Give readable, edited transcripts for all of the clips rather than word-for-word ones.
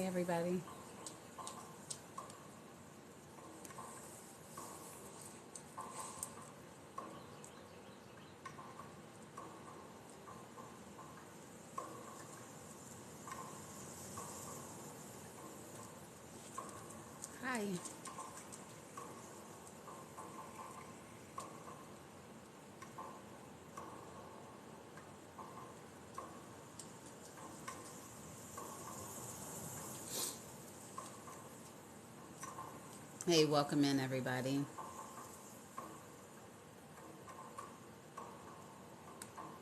Hey, everybody. Hi. Hey, welcome in, everybody.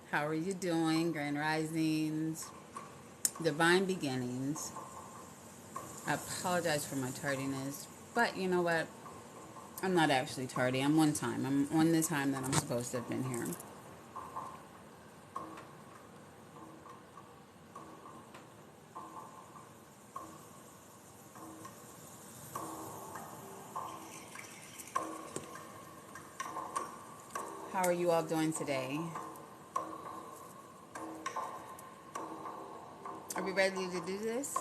How are you doing? Grand Risings, Divine Beginnings. I apologize for my tardiness, but you know what? I'm not actually tardy. I'm on time. I'm on the time that I'm supposed to have been here. How are you all doing today? Are we ready to do this?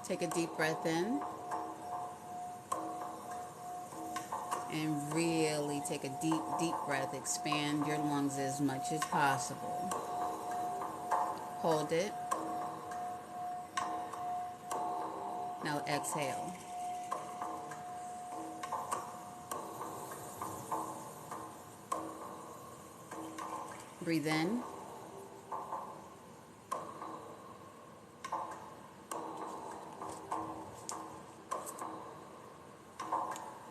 Take a deep breath in and really take a deep, deep breath. Expand your lungs as much as possible. Hold it. Now exhale. Breathe in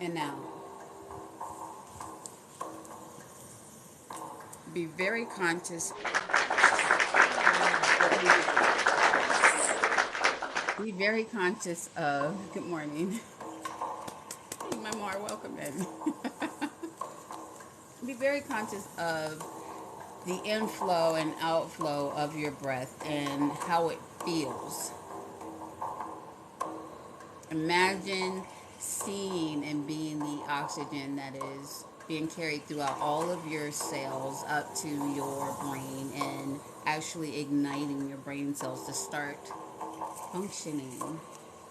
and out. Be very conscious. Be very conscious of. Good morning. Hey, my Mar, welcome in. Be very conscious of the inflow and outflow of your breath and how it feels. Imagine seeing and being the oxygen that is being carried throughout all of your cells up to your brain and actually igniting your brain cells to start functioning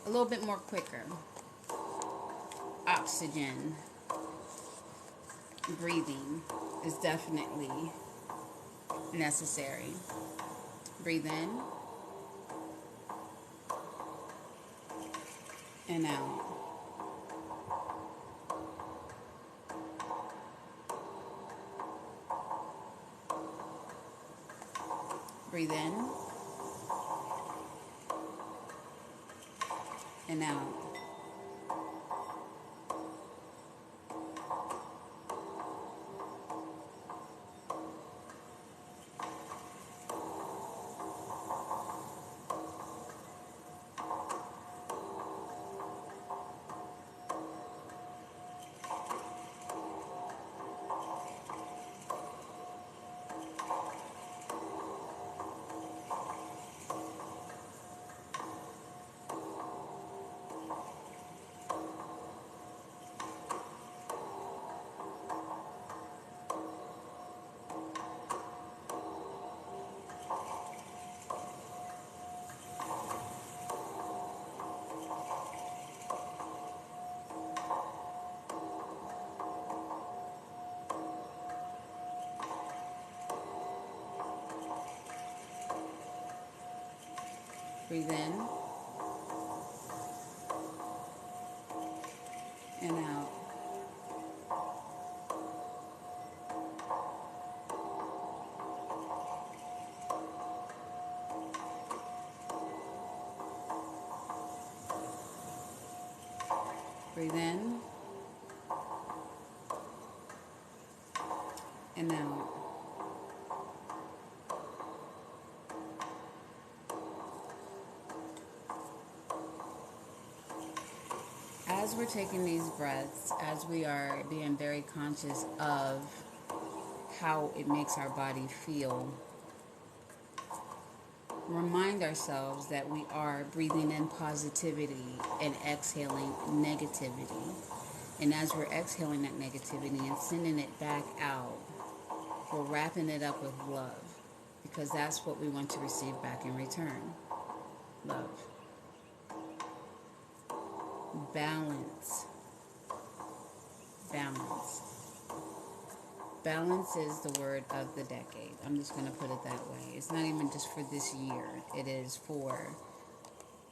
a little bit more quicker. Oxygen breathing is definitely necessary. Breathe in and out. Breathe in and out. Breathe in and out. Breathe in and out. as we're taking these breaths, as we are being very conscious of how it makes our body feel, remind ourselves that we are breathing in positivity and exhaling negativity. And as we're exhaling that negativity and sending it back out, we're wrapping it up with love, because that's what we want to receive back in return. Love. Balance. Balance. Balance is the word of the decade. I'm just going to put it that way. It's not even just for this year. It is for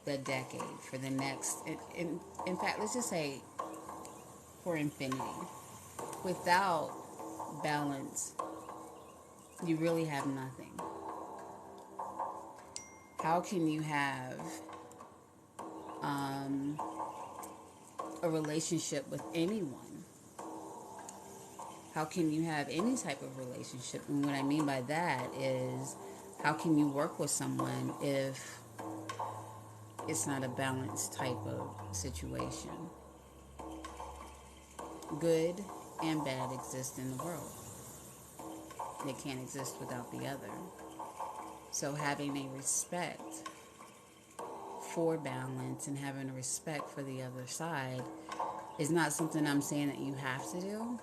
the decade, for the next. In fact, let's just say for infinity. Without balance, you really have nothing. How can you have a relationship with anyone? How can you have any type of relationship? And what I mean by that is, how can you work with someone if it's not a balanced type of situation? Good and bad exist in the world. They can't exist without the other. So having a respect for balance and having a respect for the other side is not something I'm saying that you have to do.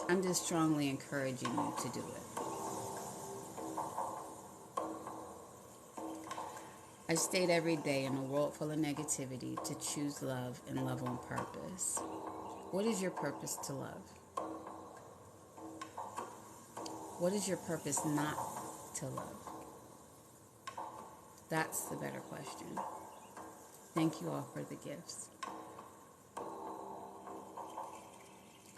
I'm just strongly encouraging you to do it. I state every day in a world full of negativity to choose love and love on purpose. What is your purpose to love? What is your purpose not to love? That's the better question. Thank you all for the gifts.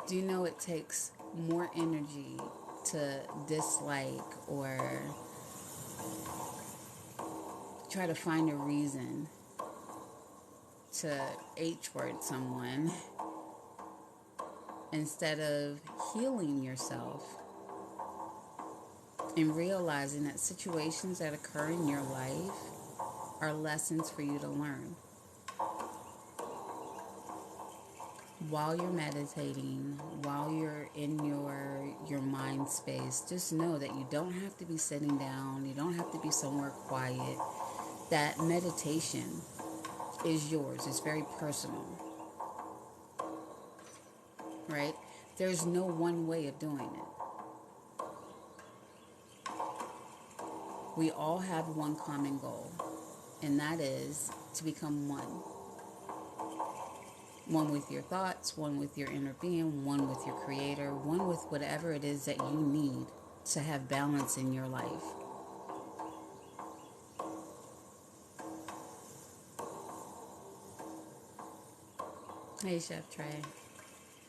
Do you know it takes more energy to dislike or try to find a reason to H-word someone instead of healing yourself and realizing that situations that occur in your life are lessons for you to learn? While you're meditating, while you're in your mind space, just know that you don't have to be sitting down, you don't have to be somewhere quiet. That meditation is yours. It's very personal, right? There's no one way of doing it. We all have one common goal, and that is to become one. One with your thoughts, one with your inner being, one with your creator, one with whatever it is that you need to have balance in your life. Hey, Chef Trey.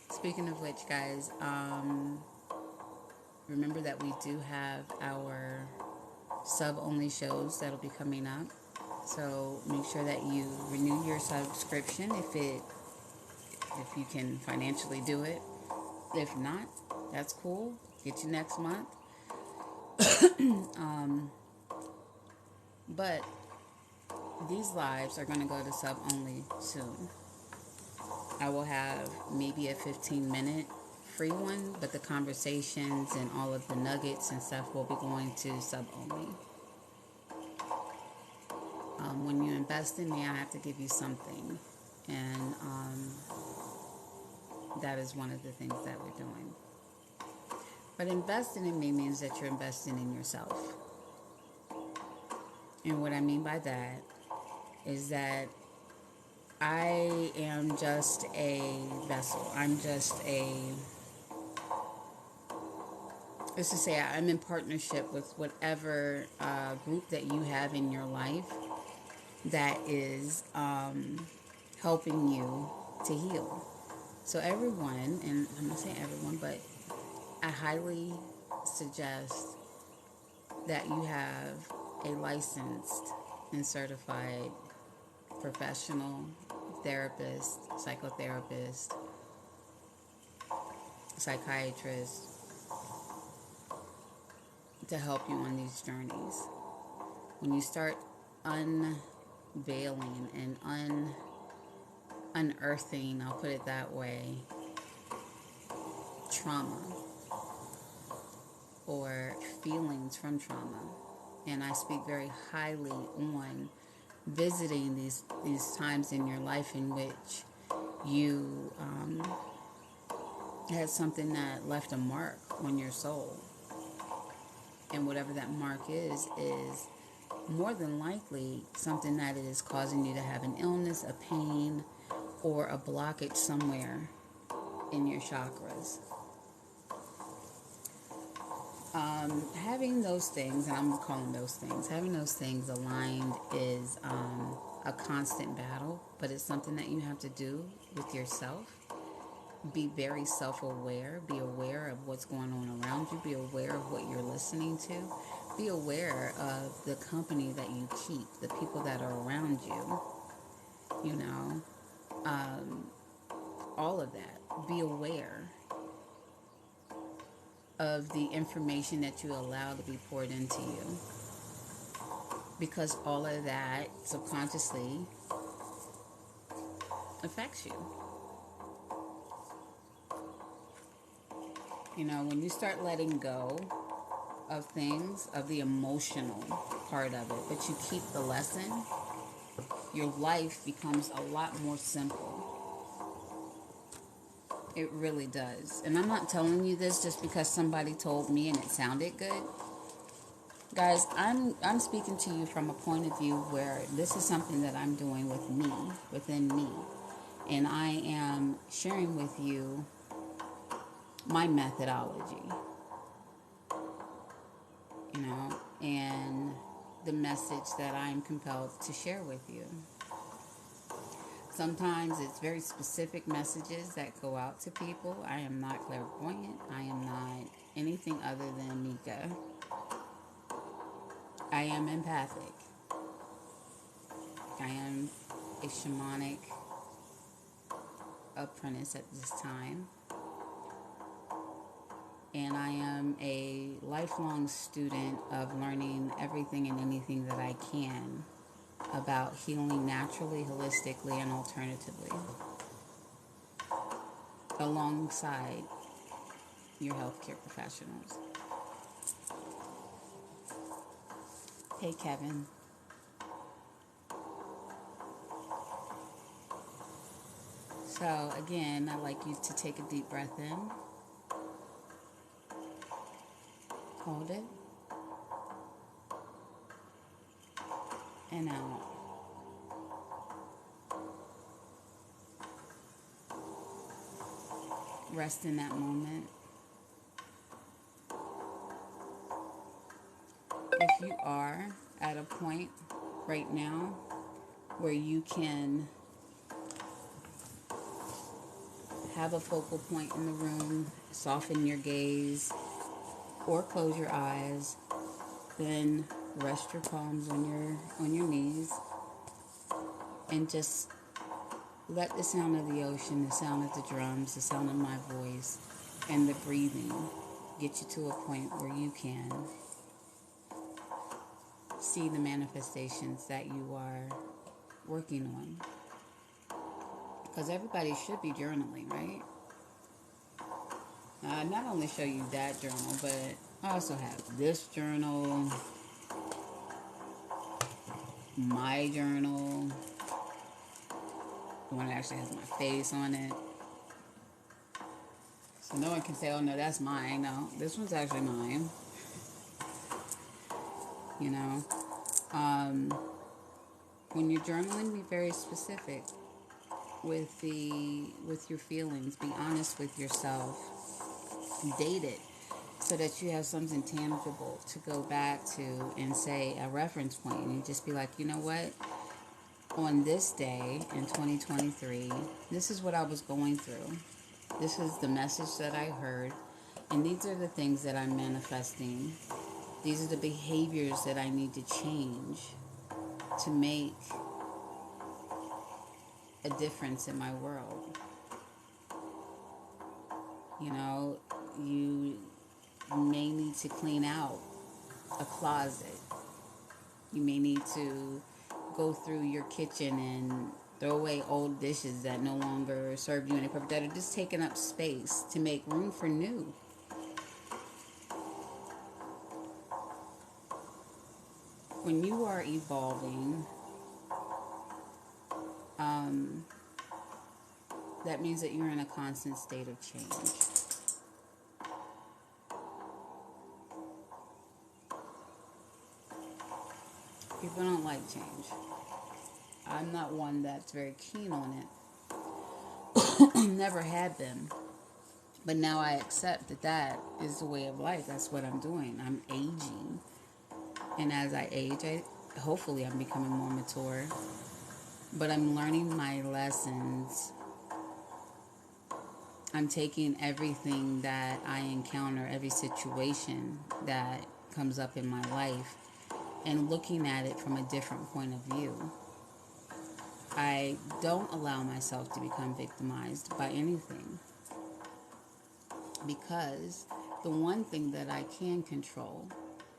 Speaking of which, guys, remember that we do have our sub-only shows that'll be coming up. So make sure that you renew your subscription if you can financially do it. If not, that's cool. Get you next month. But these lives are going to go to sub-only soon. I will have maybe a 15-minute free one, but the conversations and all of the nuggets and stuff will be going to sub-only. When you invest in me, I have to give you something. And that is one of the things that we're doing. But investing in me means that you're investing in yourself. And what I mean by that is that I am just a vessel. I'm just let's just say I'm in partnership with whatever group that you have in your life that is helping you to heal. So everyone, and I'm not saying everyone, but I highly suggest that you have a licensed and certified professional therapist, psychotherapist, psychiatrist to help you on these journeys. When you start unveiling and unearthing, I'll put it that way, trauma or feelings from trauma. And I speak very highly on visiting these times in your life in which you had something that left a mark on your soul. And whatever that mark is more than likely something that is causing you to have an illness, a pain, or a blockage somewhere in your chakras. Having those things, and I'm calling those things, having those things aligned is a constant battle, but it's something that you have to do with yourself. Be very self-aware. Be aware of what's going on around you. Be aware of what you're listening to. Be aware of the company that you keep, the people that are around you. You know, all of that. Be aware of the information that you allow to be poured into you, because all of that subconsciously affects you. You know, when you start letting go of things, of the emotional part of it, but you keep the lesson, your life becomes a lot more simple. It really does. And I'm not telling you this just because somebody told me and it sounded good. Guys, I'm speaking to you from a point of view where this is something that I'm doing with me, within me. And I am sharing with you my methodology, you know, and the message that I'm compelled to share with you. Sometimes it's very specific messages that go out to people. I am not clairvoyant. I am not anything other than Mika. I am empathic. I am a shamanic apprentice at this time. And I am a lifelong student of learning everything and anything that I can about healing naturally, holistically, and alternatively, alongside your healthcare professionals. Hey, Kevin. So, again, I'd like you to take a deep breath in, hold it, and out. Rest in that moment. If you are at a point right now where you can have a focal point in the room, soften your gaze, or close your eyes, then rest your palms on your knees and just let the sound of the ocean, the sound of the drums, the sound of my voice, and the breathing get you to a point where you can see the manifestations that you are working on. Because everybody should be journaling, right? I not only show you that journal, but I also have this journal, my journal, the one that actually has my face on it. So no one can say, oh no, that's mine. No, this one's actually mine. You know, when you're journaling, be very specific with your feelings. Be honest with yourself. Date it so that you have something tangible to go back to and say a reference point. And you just be like, you know what? On this day in 2023, this is what I was going through. This is the message that I heard. And these are the things that I'm manifesting. These are the behaviors that I need to change to make a difference in my world. You know, you may need to clean out a closet. You may need to go through your kitchen and Throw away old dishes that no longer serve you any purpose, that are just taking up space to make room for new. When you are evolving, um, that means that you're in a constant state of change. People don't like change. I'm not one that's very keen on it. Never had been. But now I accept that that is the way of life. That's what I'm doing. I'm aging. And as I age, hopefully I'm becoming more mature. But I'm learning my lessons. I'm taking everything that I encounter, every situation that comes up in my life, and looking at it from a different point of view. I don't allow myself to become victimized by anything, because the one thing that I can control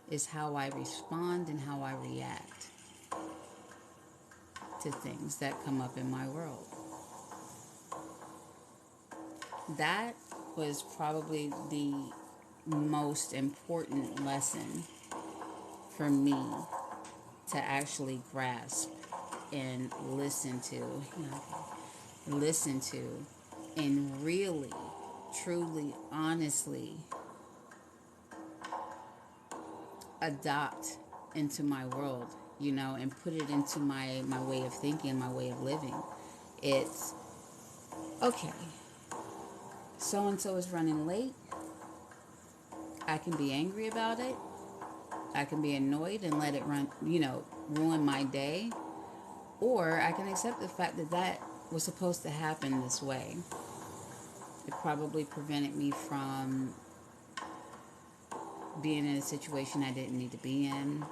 is how I respond and how I react to things that come up in my world. That was probably the most important lesson for me to actually grasp and listen to, and really, truly, honestly adopt into my world, and put it into my way of thinking, my way of living. It's okay. So and so is running late. I can be angry about it. I can be annoyed and let it ruin my day. Or I can accept the fact that that was supposed to happen this way. It probably prevented me from being in a situation I didn't need to be in.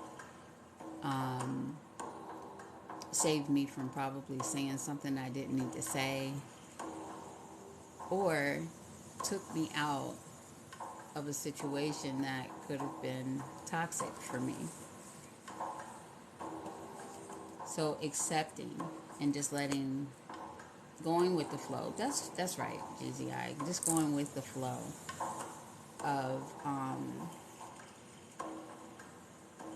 Um, Saved me from probably saying something I didn't need to say. Or took me out of a situation that could have been toxic for me. So accepting and just going with the flow. That's right, GZI. Just going with the flow of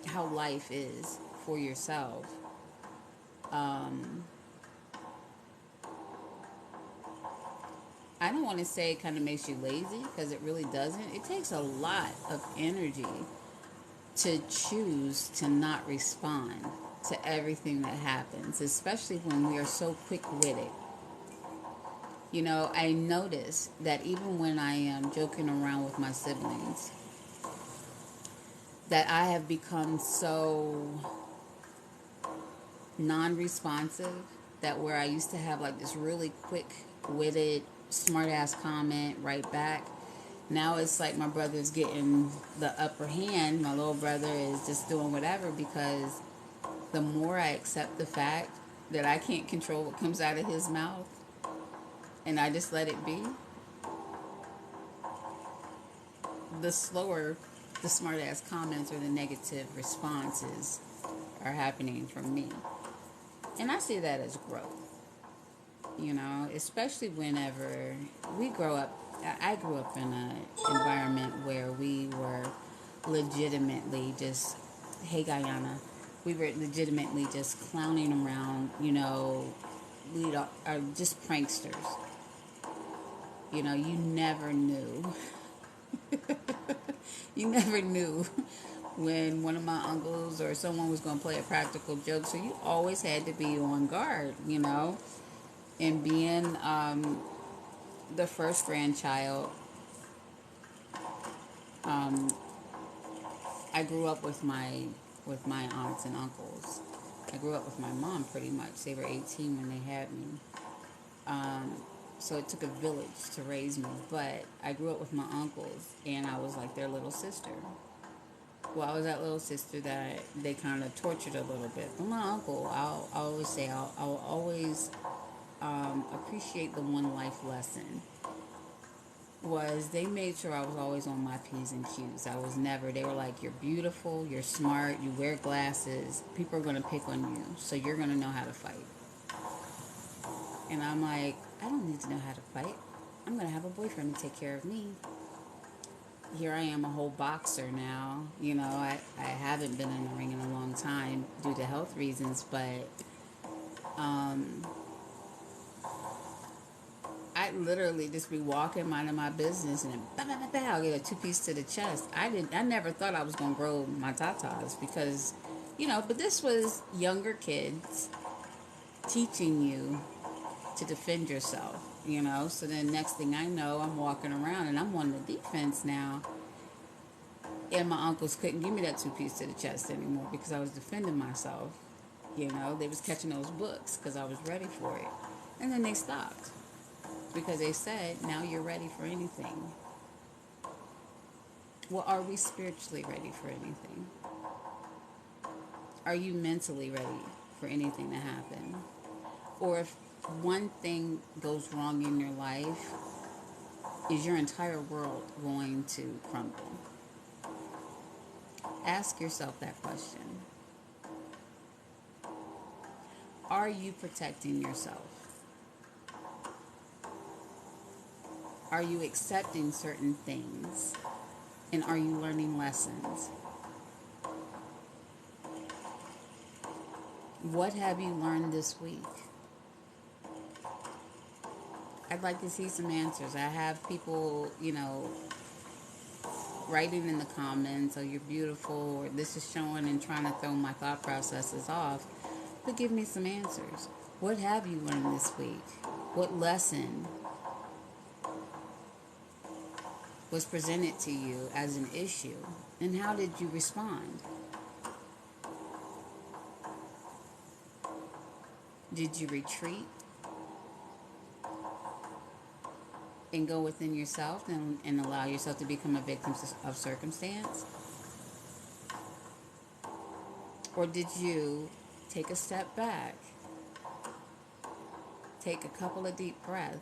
how life is for yourself. Um, I don't want to say it kind of makes you lazy, because it really doesn't. It takes a lot of energy to choose to not respond to everything that happens, especially when we are so quick-witted. I notice that even when I am joking around with my siblings, that I have become so non-responsive, that where I used to have like this really quick-witted, smart-ass comment right back, now it's like my brother's getting the upper hand. My little brother is just doing whatever, because the more I accept the fact that I can't control what comes out of his mouth and I just let it be, the slower the smart ass comments or the negative responses are happening from me. And I see that as growth, especially whenever we grow up. I grew up in an environment where we were legitimately just, hey Guyana, we were legitimately just clowning around, we are just pranksters. You never knew. You never knew when one of my uncles or someone was going to play a practical joke, so you always had to be on guard, And being the first grandchild, um, I grew up with my aunts and uncles. I grew up with my mom pretty much. They were 18 when they had me. Um, so it took a village to raise me. But I grew up with my uncles, and I was like their little sister. Well, I was that little sister that they kind of tortured a little bit. But my uncle, I always say, I'll always appreciate the one life lesson, was they made sure I was always on my P's and Q's. I was never, they were like, you're beautiful, you're smart, you wear glasses, people are going to pick on you, so you're going to know how to fight. And I'm like, I don't need to know how to fight. I'm going to have a boyfriend to take care of me. Here I am, a whole boxer now. I haven't been in the ring in a long time due to health reasons, but um, I literally just be walking, minding my business, and then bah, bah, bah, bah, I'll get a two-piece to the chest. I never thought I was gonna grow my tatas because, but this was younger kids teaching you to defend yourself. So then next thing I know, I'm walking around and I'm on the defense now, and my uncles couldn't give me that two-piece to the chest anymore because I was defending myself. They was catching those books because I was ready for it, and then they stopped because they said, now you're ready for anything. Well, are we spiritually ready for anything? Are you mentally ready for anything to happen? Or if one thing goes wrong in your life, is your entire world going to crumble? Ask yourself that question. Are you protecting yourself? Are you accepting certain things? And are you learning lessons? What have you learned this week? I'd like to see some answers. I have people, writing in the comments, oh, you're beautiful, or this is showing, and trying to throw my thought processes off. But give me some answers. What have you learned this week? What lesson was presented to you as an issue? And how did you respond? Did you retreat and go within yourself and allow yourself to become a victim of circumstance? Or did you take a step back, take a couple of deep breaths,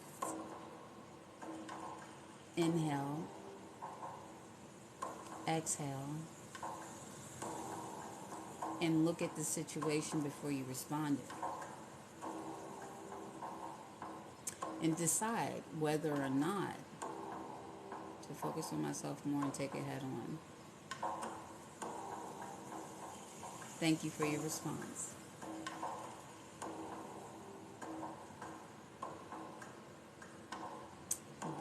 inhale, exhale, and look at the situation before you responded? And decide whether or not to focus on myself more and take it head on. Thank you for your response.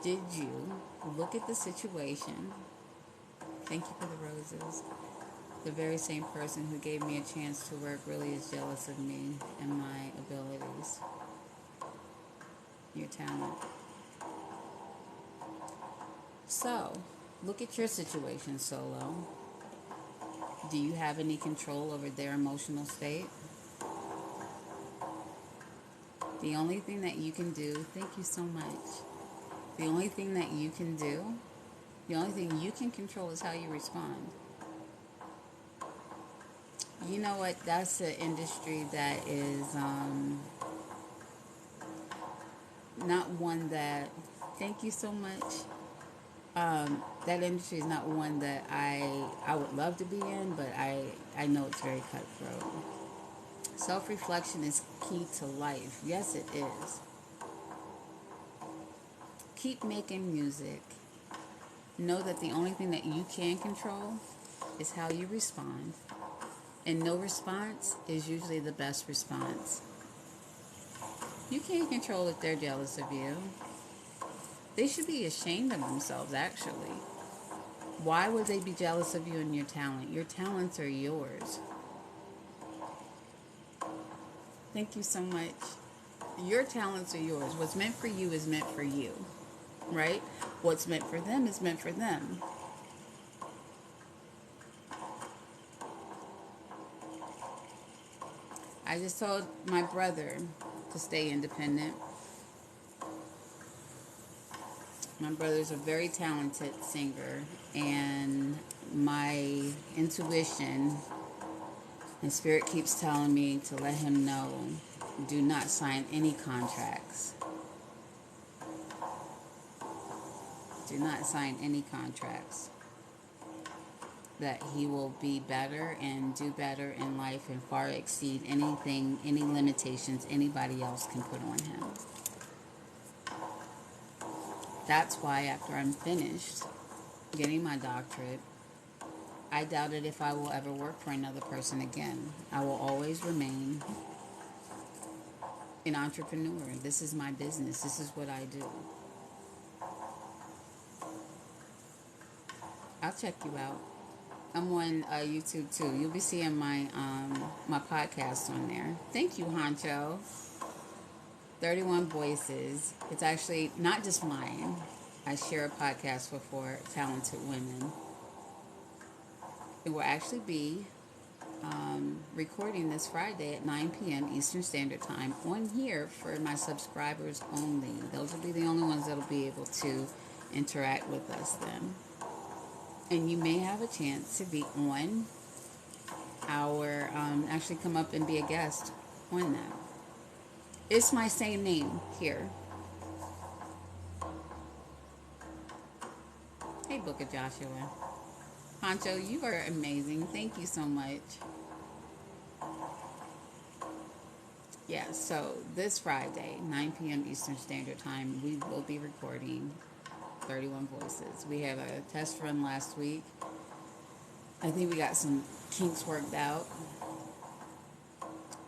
Did you look at the situation? Thank you for the roses. The very same person who gave me a chance to work really is jealous of me and my abilities, your talent. So, look at your situation, Solo. Do you have any control over their emotional state? The only thing that you can do, thank you so much. The only thing that you can do, the only thing you can control is how you respond. You know what? That's an industry that is not one that, thank you so much. That industry is not one that I would love to be in, but I know it's very cutthroat. Self-reflection is key to life. Yes, it is. Keep making music. Know that the only thing that you can control is how you respond. And no response is usually the best response. You can't control if they're jealous of you. They should be ashamed of themselves, actually. Why would they be jealous of you and your talent? Your talents are yours. Thank you so much. Your talents are yours. What's meant for you is meant for you, right? What's meant for them is meant for them. I just told my brother to stay independent. My brother's a very talented singer, and my intuition and spirit keeps telling me to let him know, do not sign any contracts. Do not sign any contracts. That he will be better and do better in life and far exceed anything, any limitations anybody else can put on him. That's why after I'm finished getting my doctorate, I doubted if I will ever work for another person again. I will always remain an entrepreneur. This is my business. This is what I do. I'll check you out. I'm on YouTube too. You'll be seeing my podcast on there. Thank you, Honcho. 31 Voices. It's actually not just mine. I share a podcast with four talented women. It will actually be recording this Friday at 9 p.m. Eastern Standard Time on here for my subscribers only. Those will be the only ones that will be able to interact with us then. And you may have a chance to be on our, actually come up and be a guest on that. It's my same name here. Hey, Book of Joshua. Honcho, you are amazing. Thank you so much. Yeah, so this Friday, 9 p.m. Eastern Standard Time, we will be recording 31 Voices. We had a test run last week. I think we got some kinks worked out.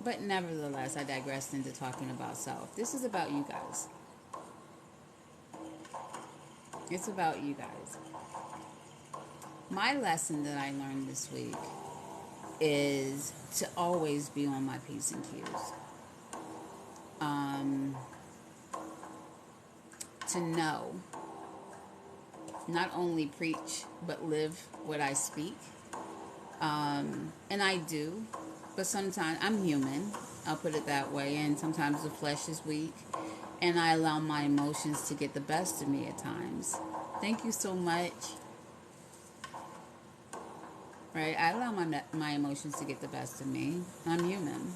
But nevertheless, I digressed into talking about self. This is about you guys. It's about you guys. My lesson that I learned this week is to always be on my P's and Q's. To know, not only preach, but live what I speak. And I do, but sometimes I'm human, I'll put it that way, and sometimes the flesh is weak, and I allow my emotions to get the best of me at times. Thank you so much. Right? I allow my emotions to get the best of me. I'm human.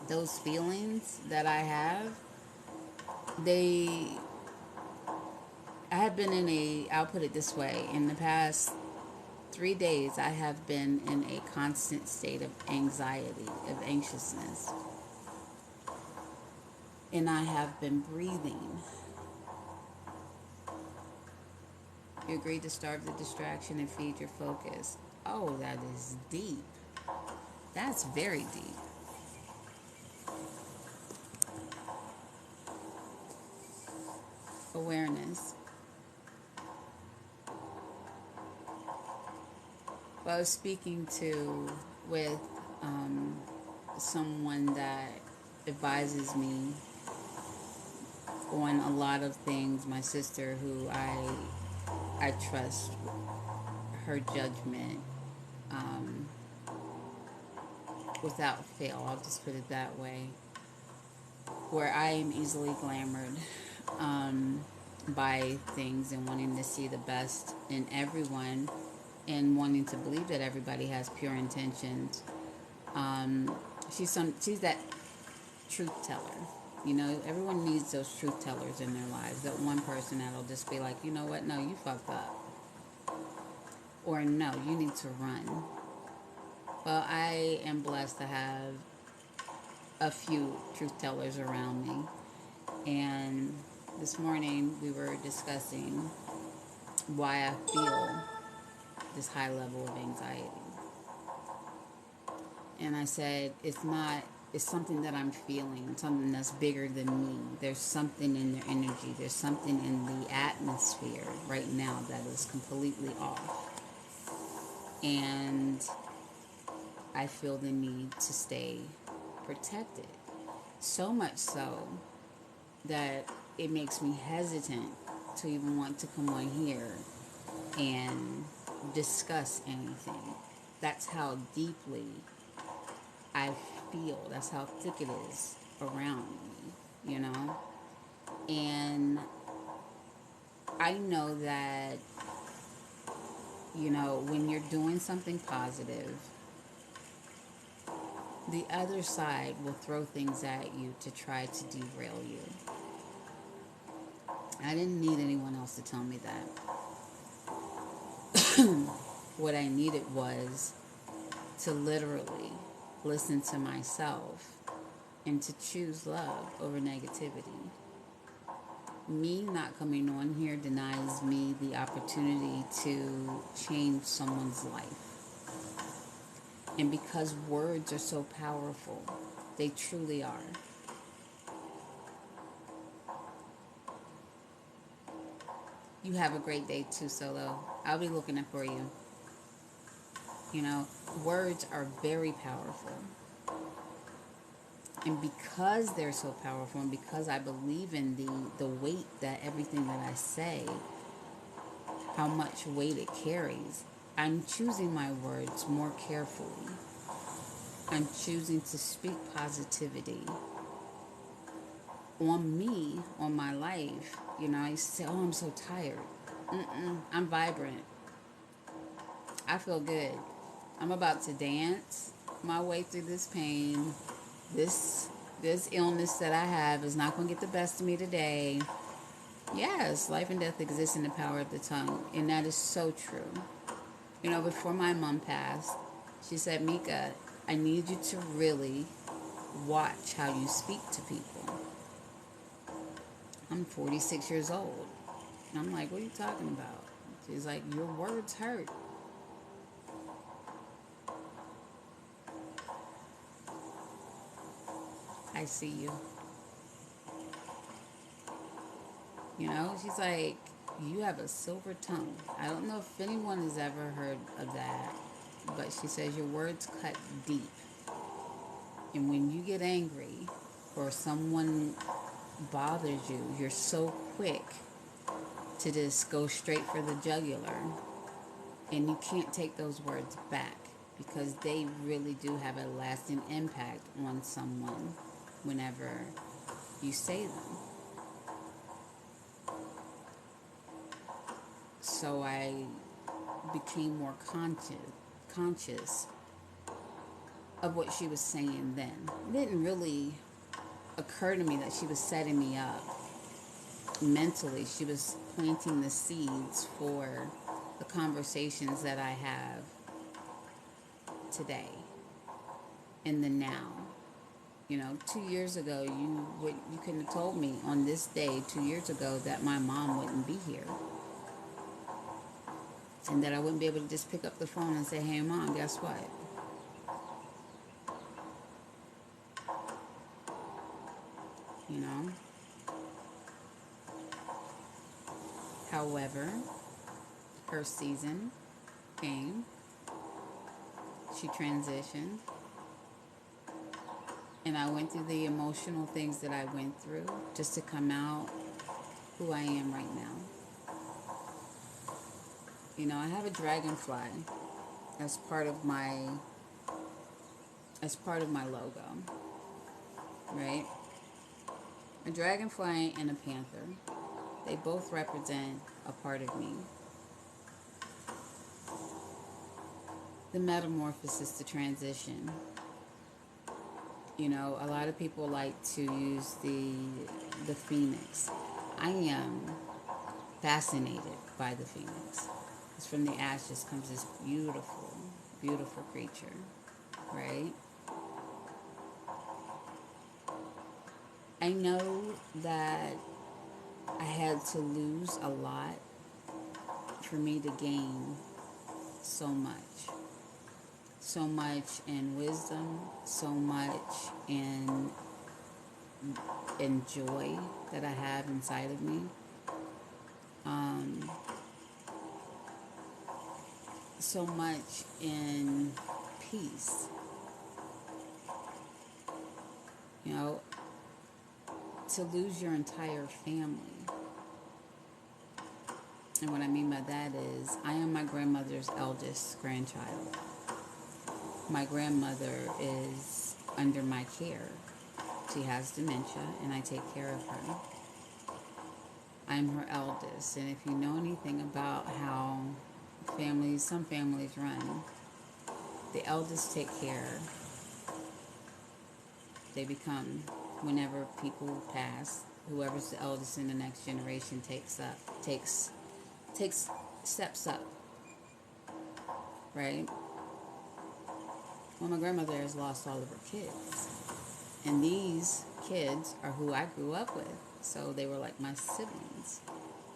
Those feelings that I have, they I have been in I'll put it this way, in the past 3 days, I have been in a constant state of anxiety, of anxiousness. And I have been breathing. You agreed to starve the distraction and feed your focus. Oh, that is deep. That's very deep. Awareness. Well, I was speaking with someone that advises me on a lot of things. My sister, who I trust her judgment without fail. I'll just put it that way. Where I am easily glamored by things and wanting to see the best in everyone and wanting to believe that everybody has pure intentions. She's that truth teller. You know, everyone needs those truth tellers in their lives. That one person that'll just be like, you know what, no, you fucked up. Or no, you need to run. Well, I am blessed to have a few truth tellers around me. And this morning we were discussing why I feel this high level of anxiety. And I said, it's something that I'm feeling, something that's bigger than me. There's something in their energy, there's something in the atmosphere right now that is completely off. And I feel the need to stay protected. So much so that it makes me hesitant to even want to come on here and discuss anything. That's how deeply I feel. That's how thick it is around me, you know? And I know that, you know, when you're doing something positive, the other side will throw things at you to try to derail you. I didn't need anyone else to tell me that. What I needed was to literally listen to myself and to choose love over negativity. Me not coming on here denies me the opportunity to change someone's life. And because words are so powerful, they truly are. You have a great day too, Solo. I'll be looking up for you. You know, words are very powerful. And because they're so powerful and because I believe in the weight that everything that I say, how much weight it carries, I'm choosing my words more carefully. I'm choosing to speak positivity on me, on my life. You know, I say, oh, I'm so tired. I'm vibrant. I feel good. I'm about to dance my way through this pain. This this illness that I have is not going to get the best of me today. Yes, life and death exists in the power of the tongue, and that is so true. You know, before my mom passed, she said, Mika, I need you to really watch how you speak to people. I'm 46 years old. And I'm like, what are you talking about? She's like, your words hurt. I see you. You know, she's like, you have a silver tongue. I don't know if anyone has ever heard of that, but she says your words cut deep. And when you get angry or someone bothers you, you're so quick to just go straight for the jugular. And you can't take those words back because they really do have a lasting impact on someone whenever you say them. So I became more conscious of what she was saying then. It didn't really occur to me that she was setting me up mentally. She was planting the seeds for the conversations that I have today in the now. You know, 2 years ago, you couldn't have told me on this day 2 years ago that my mom wouldn't be here, and that I wouldn't be able to just pick up the phone and say, "Hey, mom, guess what?" You know. However, her season came. She transitioned, and I went through the emotional things that I went through just to come out who I am right now. You know, I have a dragonfly as part of my logo, right? A dragonfly and a panther. They both represent a part of me. The metamorphosis, the transition. You know, a lot of people like to use the phoenix. I am fascinated by the phoenix. Because from the ashes comes this beautiful, beautiful creature, right? I know that I had to lose a lot for me to gain so much. So much in wisdom, so much in joy that I have inside of me. Um, so much in peace. You know, to lose your entire family. And what I mean by that is, I am my grandmother's eldest grandchild. My grandmother is under my care. She has dementia, and I take care of her. I'm her eldest, and if you know anything about how some families run, the eldest take care. They become, whenever people pass, whoever's the eldest in the next generation takes steps up, right? Well, my grandmother has lost all of her kids, and these kids are who I grew up with. So they were like my siblings,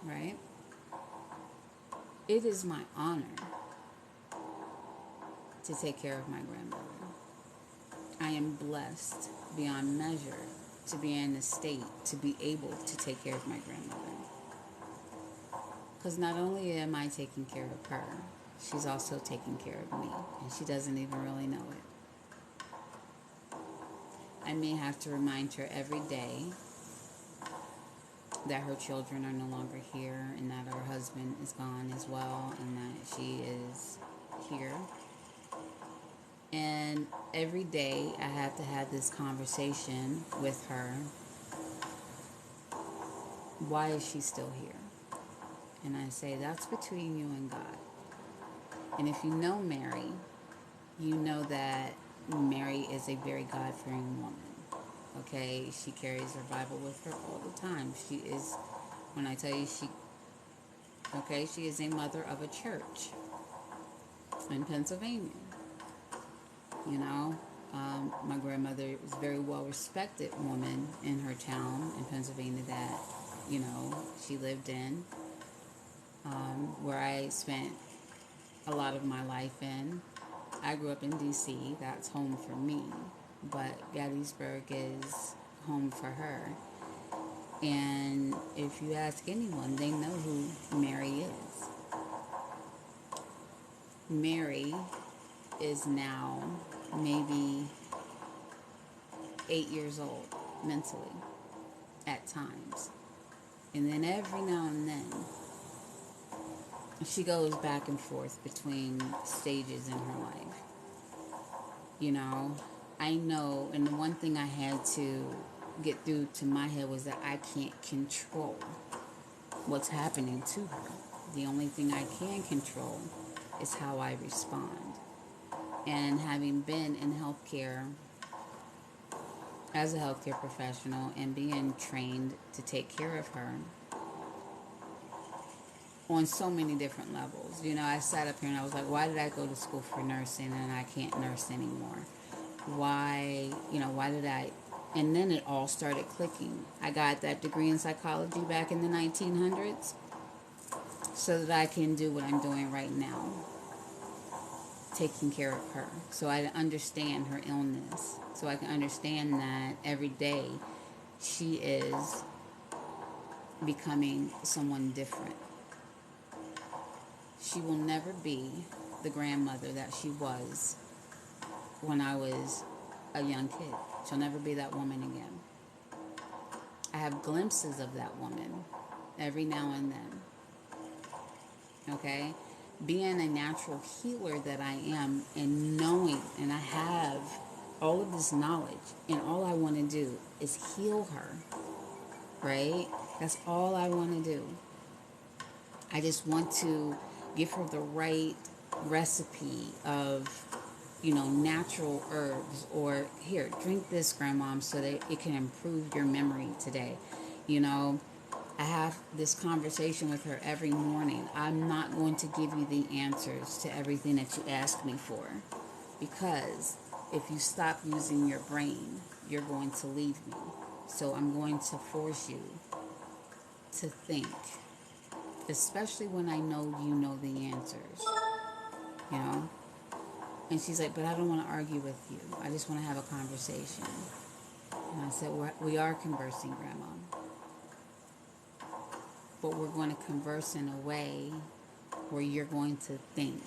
right? It is my honor to take care of my grandmother. I am blessed beyond measure to be in a state to be able to take care of my grandmother. Because not only am I taking care of her, she's also taking care of me, and she doesn't even really know it. I may have to remind her every day that her children are no longer here and that her husband is gone as well and that she is here. And every day I have to have this conversation with her. Why is she still here? And I say, that's between you and God. And if you know Mary, you know that Mary is a very God-fearing woman. Okay, she carries her Bible with her all the time. She is, when I tell you she is a mother of a church in Pennsylvania. You know, my grandmother was a very well-respected woman in her town in Pennsylvania that, she lived in, where I spent a lot of my life in. I grew up in D.C. That's home for me, but Gettysburg is home for her. And if you ask anyone, they know who Mary is. Mary is now maybe 8 years old mentally at times. And then every now and then, she goes back and forth between stages in her life. I know, and the one thing I had to get through to my head was that I can't control what's happening to her. The only thing I can control is how I respond. And having been in healthcare as a healthcare professional and being trained to take care of her on so many different levels. I sat up here and I was like, why did I go to school for nursing and I can't nurse anymore? Why did I? And then it all started clicking. I got that degree in psychology back in the 1900s so that I can do what I'm doing right now, taking care of her. So I understand her illness. So I can understand that every day she is becoming someone different. She will never be the grandmother that she was when I was a young kid. She'll never be that woman again. I have glimpses of that woman every now and then. Okay? Being a natural healer that I am and knowing, and I have all of this knowledge, and all I want to do is heal her. Right? That's all I want to do. I just want to give her the right recipe of, natural herbs, or here, drink this, grandmom, so that it can improve your memory today. I have this conversation with her every morning. I'm not going to give you the answers to everything that you ask me for, because if you stop using your brain, you're going to leave me. So I'm going to force you to think, especially when I know you know the answers. And she's like, but I don't want to argue with you. I just want to have a conversation. And I said, we are conversing, Grandma. But we're going to converse in a way where you're going to think.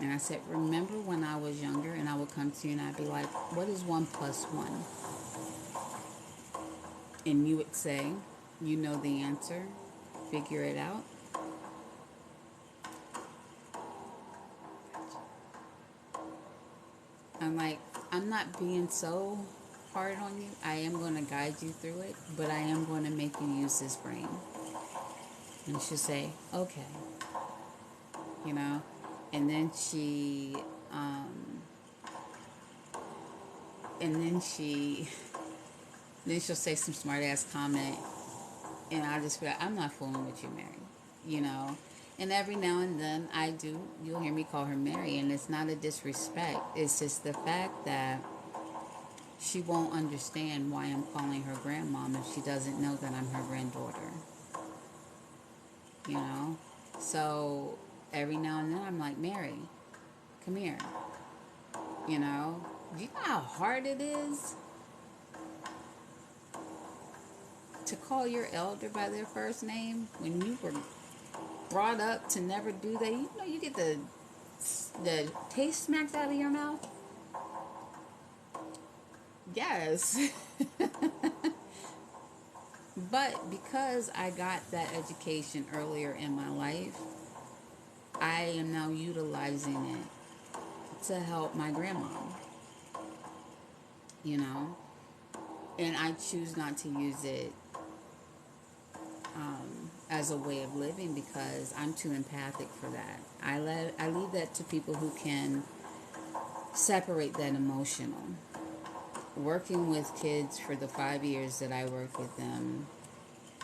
And I said, remember when I was younger and I would come to you and I'd be like, what is 1 plus 1? And you would say, you know the answer, figure it out. I'm like, I'm not being so hard on you. I am going to guide you through it, but I am going to make you use this brain. And she'll say, okay. And then then she'll say some smart ass comment, and I'll just be like, I'm not fooling with you, Mary. And every now and then you'll hear me call her Mary, and it's not a disrespect. It's just the fact that she won't understand why I'm calling her grandmom if she doesn't know that I'm her granddaughter. You know? So every now and then I'm like, Mary, come here. You know? Do you know how hard it is to call your elder by their first name when you were brought up to never do that? You know, you get the taste smacked out of your mouth. Yes. But because I got that education earlier in my life, I am now utilizing it to help my grandma, you know, and I choose not to use it as a way of living because I'm too empathic for that. I leave that to people who can separate that emotional. Working with kids for the 5 years that I worked with them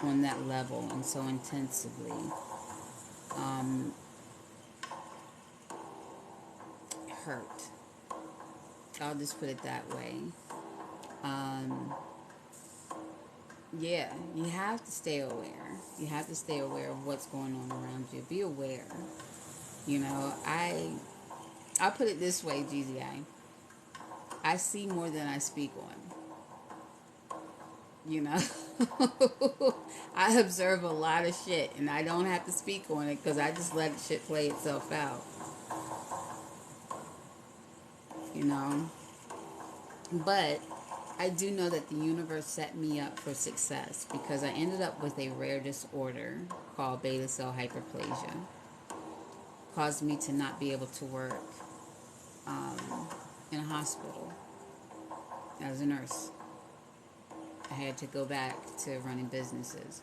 on that level and so intensively, um, hurt. I'll just put it that way. Um, yeah, you have to stay aware. You have to stay aware of what's going on around you. Be aware. You know, I'll put it this way, GZI. I see more than I speak on. You know, I observe a lot of shit, and I don't have to speak on it because I just let shit play itself out. You know, but I do know that the universe set me up for success because I ended up with a rare disorder called beta cell hyperplasia. Caused me to not be able to work in a hospital as a nurse. I had to go back to running businesses.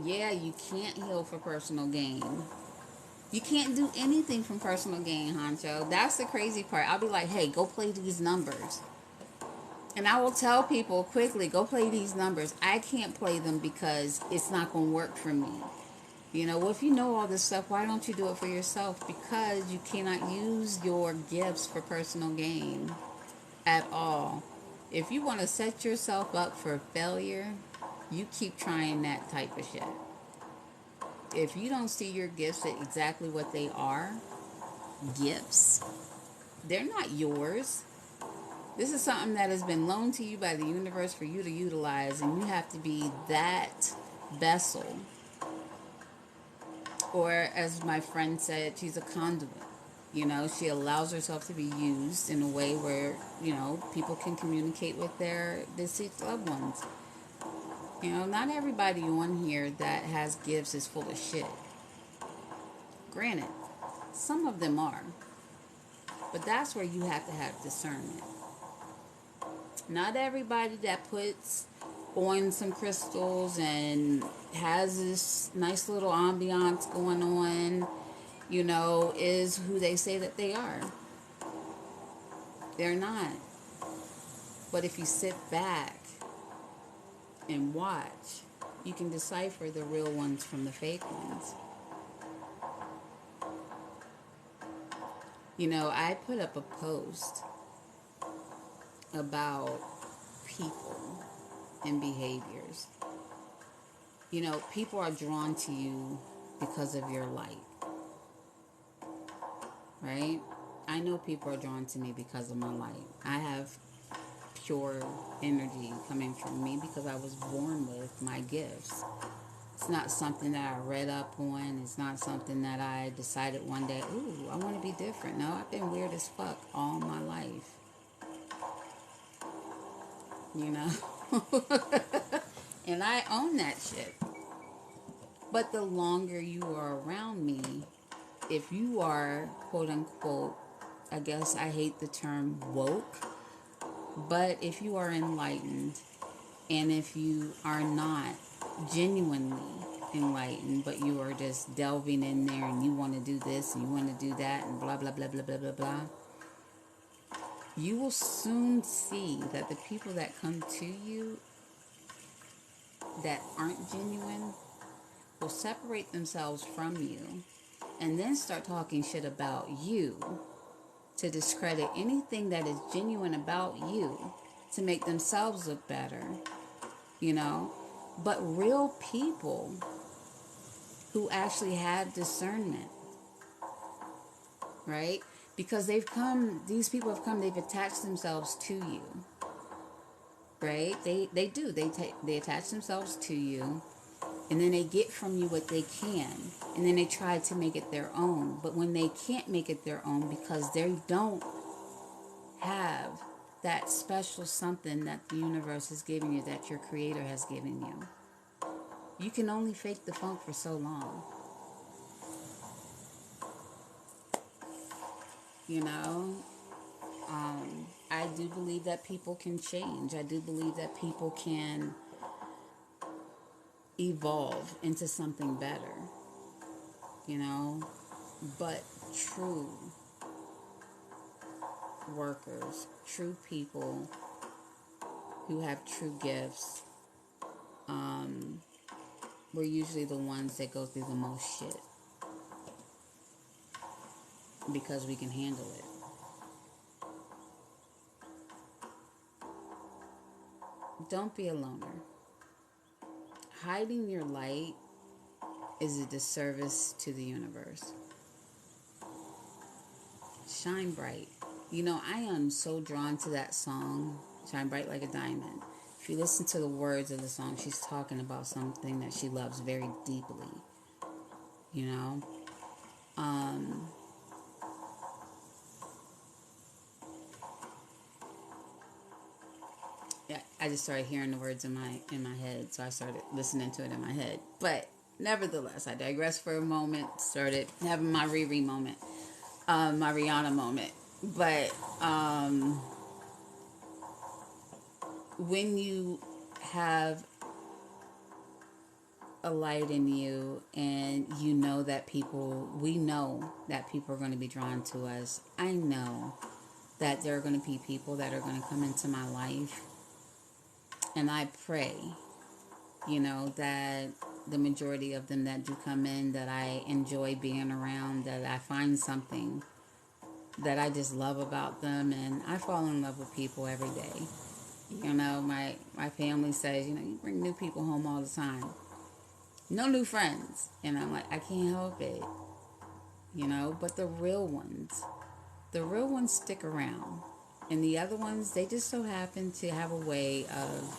Yeah, you can't heal for personal gain. You can't do anything from personal gain, Honcho. That's the crazy part. I'll be like, hey, go play these numbers. And I will tell people quickly, go play these numbers. I can't play them because it's not going to work for me. You know, well, if you know all this stuff, why don't you do it for yourself? Because you cannot use your gifts for personal gain at all. If you want to set yourself up for failure, you keep trying that type of shit. If you don't see your gifts at exactly what they are, gifts, they're not yours. This is something that has been loaned to you by the universe for you to utilize, and you have to be that vessel. Or, as my friend said, she's a conduit. You know, she allows herself to be used in a way where, you know, people can communicate with their deceased loved ones. You know, not everybody on here that has gifts is full of shit. Granted, some of them are. But that's where you have to have discernment. Not everybody that puts on some crystals and has this nice little ambiance going on, you know, is who they say that they are. They're not. But if you sit back and watch, you can decipher the real ones from the fake ones. You know, I put up a post about people and behaviors. You know, people are drawn to you because of your light, right? I know people are drawn to me because of my light. I have pure energy coming from me because I was born with my gifts. It's not something that I read up on. It's not something that I decided one day, ooh, I want to be different. No, I've been weird as fuck all my life. You know? And I own that shit. But the longer you are around me, if you are quote unquote, I guess I hate the term woke, but if you are enlightened and if you are not genuinely enlightened, but you are just delving in there and you want to do this and you want to do that and blah, blah, blah, blah, blah, blah, blah, you will soon see that the people that come to you that aren't genuine will separate themselves from you and then start talking shit about you to discredit anything that is genuine about you to make themselves look better, you know? But real people who actually have discernment, right? Because these people have come, they've attached themselves to you, right? They do. They attach themselves to you, and then they get from you what they can, and then they try to make it their own. But when they can't make it their own because they don't have that special something that the universe has given you, that your creator has given you, you can only fake the funk for so long. You know, I do believe that people can change. I do believe that people can evolve into something better, you know, but true workers, true people who have true gifts, we're usually the ones that go through the most shit because we can handle it. Don't be a loner. Hiding your light is a disservice to the universe. Shine bright. You know, I am so drawn to that song, Shine Bright Like a Diamond. If you listen to the words of the song, she's talking about something that she loves very deeply. You know? Yeah, I just started hearing the words in my head, so I started listening to it in my head. But nevertheless, I digressed for a moment, started having my Riri moment, my Rihanna moment. But when you have a light in you and you know that we know that people are going to be drawn to us, I know that there are going to be people that are going to come into my life, and I pray, you know, that the majority of them that do come in, that I enjoy being around, that I find something that I just love about them, and I fall in love with people every day. You know, my family says, you know, you bring new people home all the time. No new friends. And I'm like, I can't help it. You know, but the real ones stick around. And the other ones, they just so happen to have a way of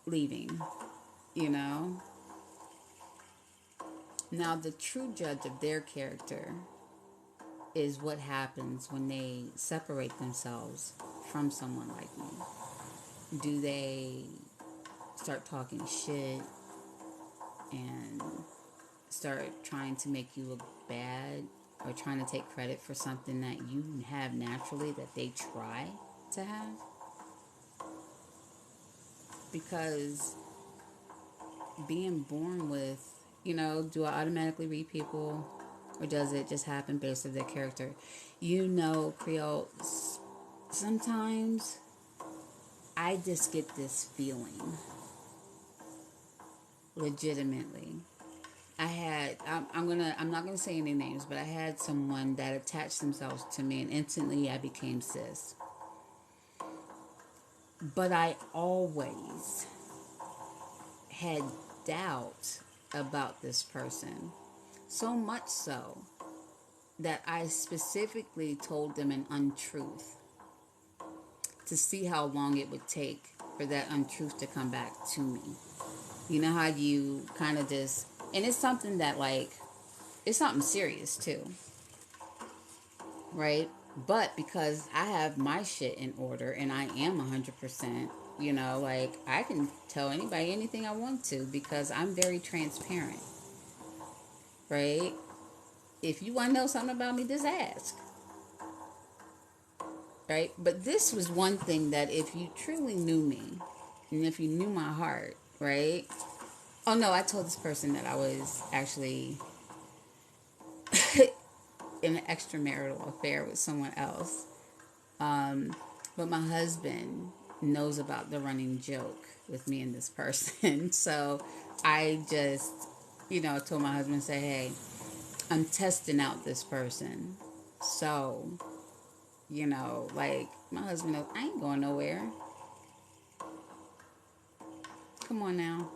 leaving, you know. Now, the true judge of their character is what happens when they separate themselves from someone like me. Do they start talking shit and start trying to make you look bad, or trying to take credit for something that you have naturally that they try to have? Because being born with, you know, do I automatically read people, or does it just happen based on their character? You know, Creole, sometimes I just get this feeling, legitimately. I'm not gonna say any names, but I had someone that attached themselves to me, and instantly I became cis. But I always had doubt about this person, so much so that I specifically told them an untruth to see how long it would take for that untruth to come back to me. You know how you kind of just, and it's something that, like, it's something serious too, right? But because I have my shit in order and I am 100%, you know, like, I can tell anybody anything I want to because I'm very transparent, right? If you want to know something about me, just ask, right? But this was one thing that if you truly knew me and if you knew my heart, right? Oh no, I told this person that I was actually in an extramarital affair with someone else. But my husband knows about the running joke with me and this person. So I just, you know, told my husband, say, hey, I'm testing out this person. So, like my husband knows I ain't going nowhere. Come on now.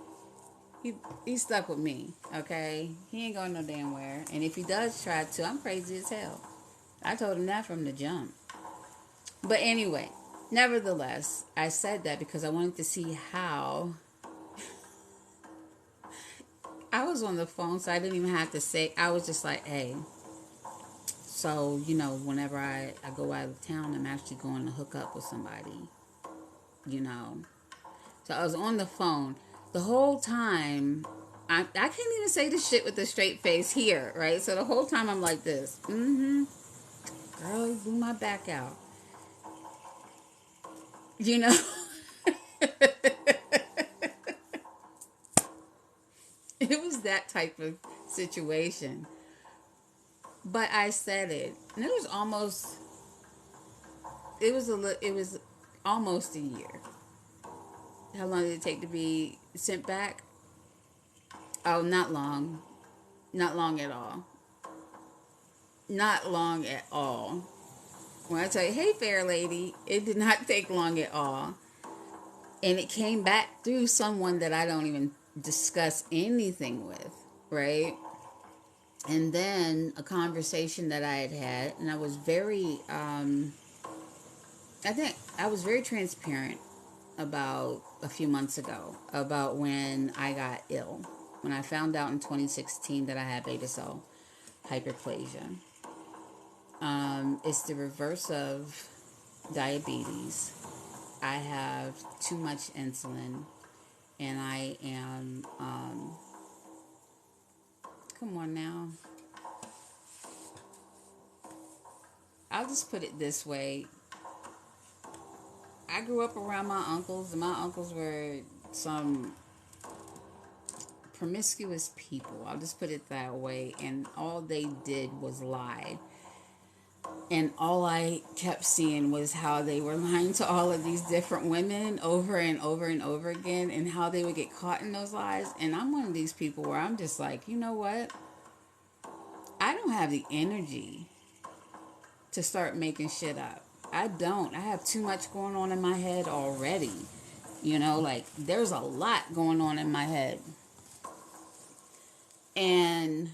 He's stuck with me, okay? He ain't going no damn where. And if he does try to, I'm crazy as hell. I told him that from the jump. But anyway, nevertheless, I said that because I wanted to see how. I was on the phone, so I didn't even have to say. I was just like, hey. So, whenever I go out of town, I'm actually going to hook up with somebody, you know. So I was on the phone the whole time. I can't even say this shit with a straight face here, right? So the whole time I'm like this. Girl, you blew my back out. You know? It was that type of situation. But I said it. And it was almost a year. How long did it take to be sent back? Oh, not long. Not long at all. Not long at all. When I tell you, hey, fair lady, it did not take long at all. And it came back through someone that I don't even discuss anything with, right? And then a conversation that I had, and I was I think I was very transparent about a few months ago about when I got ill. When I found out in 2016 that I had beta cell hyperplasia. It's the reverse of diabetes. I have too much insulin, and I am, come on now. I'll just put it this way. I grew up around my uncles, and my uncles were some promiscuous people. I'll just put it that way. And all they did was lie. And all I kept seeing was how they were lying to all of these different women over and over and over again, and how they would get caught in those lies. And I'm one of these people where I'm just like, you know what? I don't have the energy to start making shit up. I don't. I have too much going on in my head already. Like there's a lot going on in my head. And,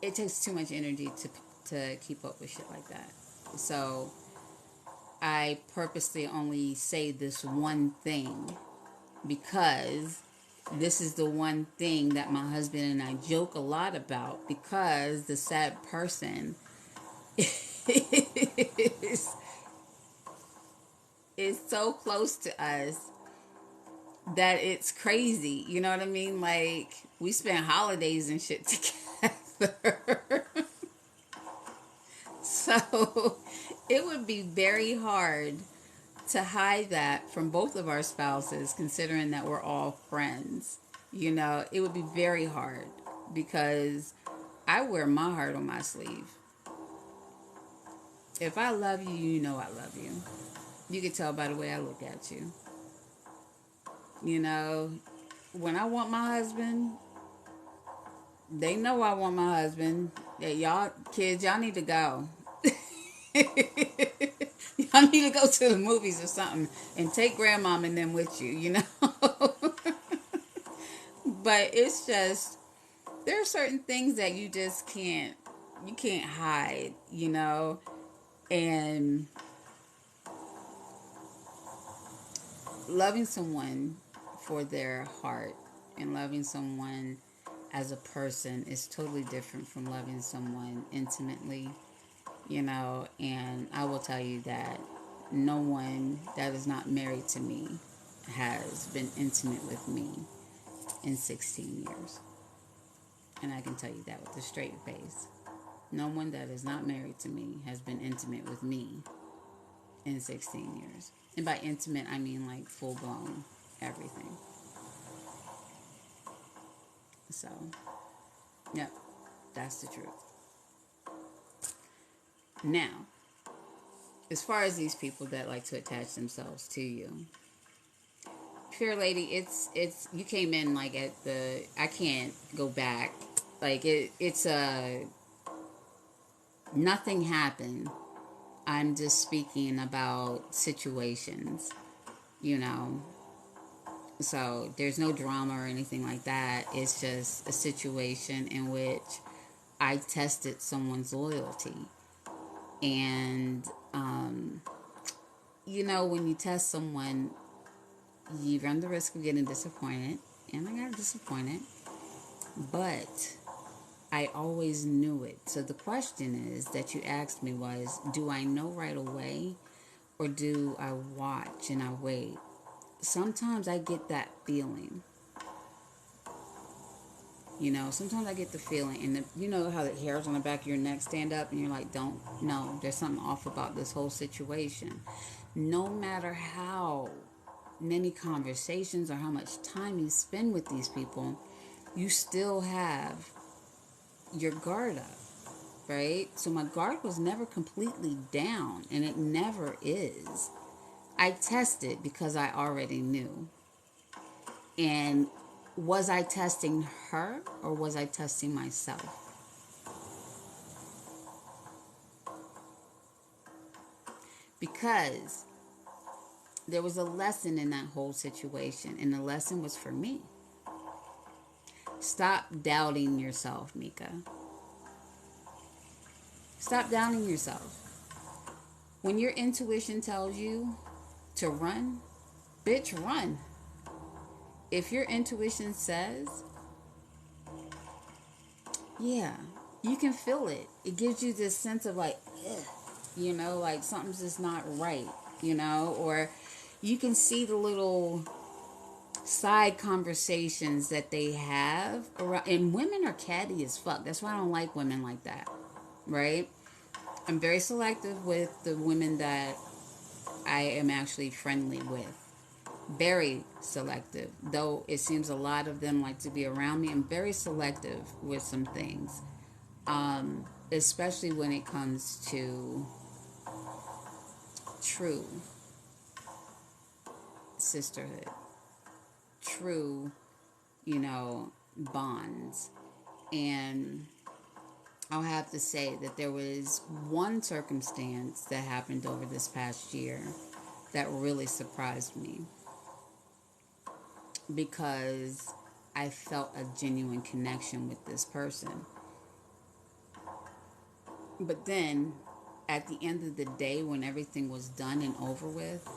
it takes too much energy to keep up with shit like that. So I purposely only say this one thing because this is the one thing that my husband and I joke a lot about, because the sad person is, is so close to us that it's crazy. You know what I mean? Like, we spend holidays and shit together. So it would be very hard to hide that from both of our spouses, considering that we're all friends. It would be very hard because I wear my heart on my sleeve. If I love you, you know I love you. You can tell by the way I look at you. When I want my husband, they know I want my husband. Yeah, y'all kids, y'all need to go. Y'all need to go to the movies or something and take grandmom and them with you. But it's just, there are certain things that you can't hide, and loving someone for their heart and loving someone as a person is totally different from loving someone intimately, and I will tell you that no one that is not married to me has been intimate with me in 16 years. And I can tell you that with a straight face. No one that is not married to me has been intimate with me in 16 years. And by intimate, I mean like full blown everything. So, yep, that's the truth. Now, as far as these people that like to attach themselves to you, Fair lady, it's you came in like at the I can't go back. Like it's nothing happened. I'm just speaking about situations, you know. So there's no drama or anything like that. It's just a situation in which I tested someone's loyalty. And, you know, when you test someone, you run the risk of getting disappointed. And I got disappointed. But I always knew it. So the question is that you asked me was, do I know right away or do I watch and I wait? Sometimes I get that feeling. You know, sometimes I get the feeling, and you know how the hairs on the back of your neck stand up, and you're like, don't, no, there's something off about this whole situation. No matter how many conversations or how much time you spend with these people, you still have your guard up, right? So my guard was never completely down, and it never is. I tested because I already knew. And was I testing her or was I testing myself? Because there was a lesson in that whole situation, and the lesson was for me. Stop doubting yourself, Mika. Stop doubting yourself. When your intuition tells you to run, bitch, run. If your intuition says, yeah, you can feel it. It gives you this sense of like, ugh, you know, like something's just not right, you know, or you can see the little side conversations that they have around. And women are catty as fuck. That's why I don't like women like that, right? I'm very selective with the women that I am actually friendly with. Very selective. Though it seems a lot of them like to be around me, I'm very selective with some things. Especially when it comes to true sisterhood, true, you know, bonds. And I'll have to say that there was one circumstance that happened over this past year that really surprised me because I felt a genuine connection with this person. But then at the end of the day, when everything was done and over with,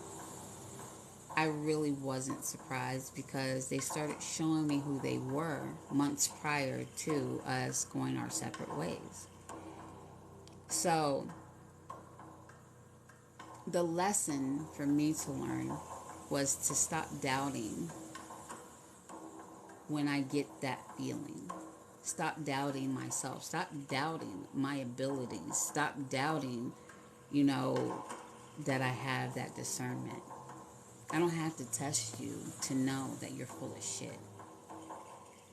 I really wasn't surprised because they started showing me who they were months prior to us going our separate ways. So, the lesson for me to learn was to stop doubting when I get that feeling. Stop doubting myself. Stop doubting my abilities. Stop doubting, you know, that I have that discernment. I don't have to test you to know that you're full of shit.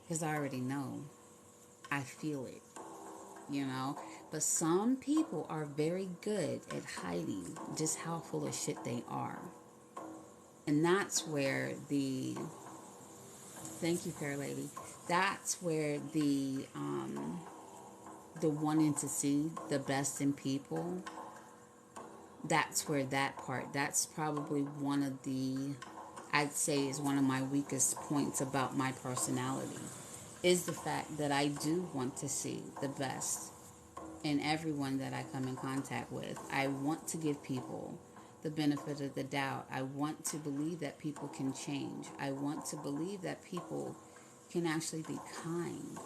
Because I already know. I feel it, you know. But some people are very good at hiding just how full of shit they are. And that's where thank you, fair lady. That's where the wanting to see the best in people, that's where that part, that's probably one of the, I'd say is one of my weakest points about my personality, is the fact that I do want to see the best in everyone that I come in contact with. I want to give people the benefit of the doubt. I want to believe that people can change. I want to believe that people can actually be kind.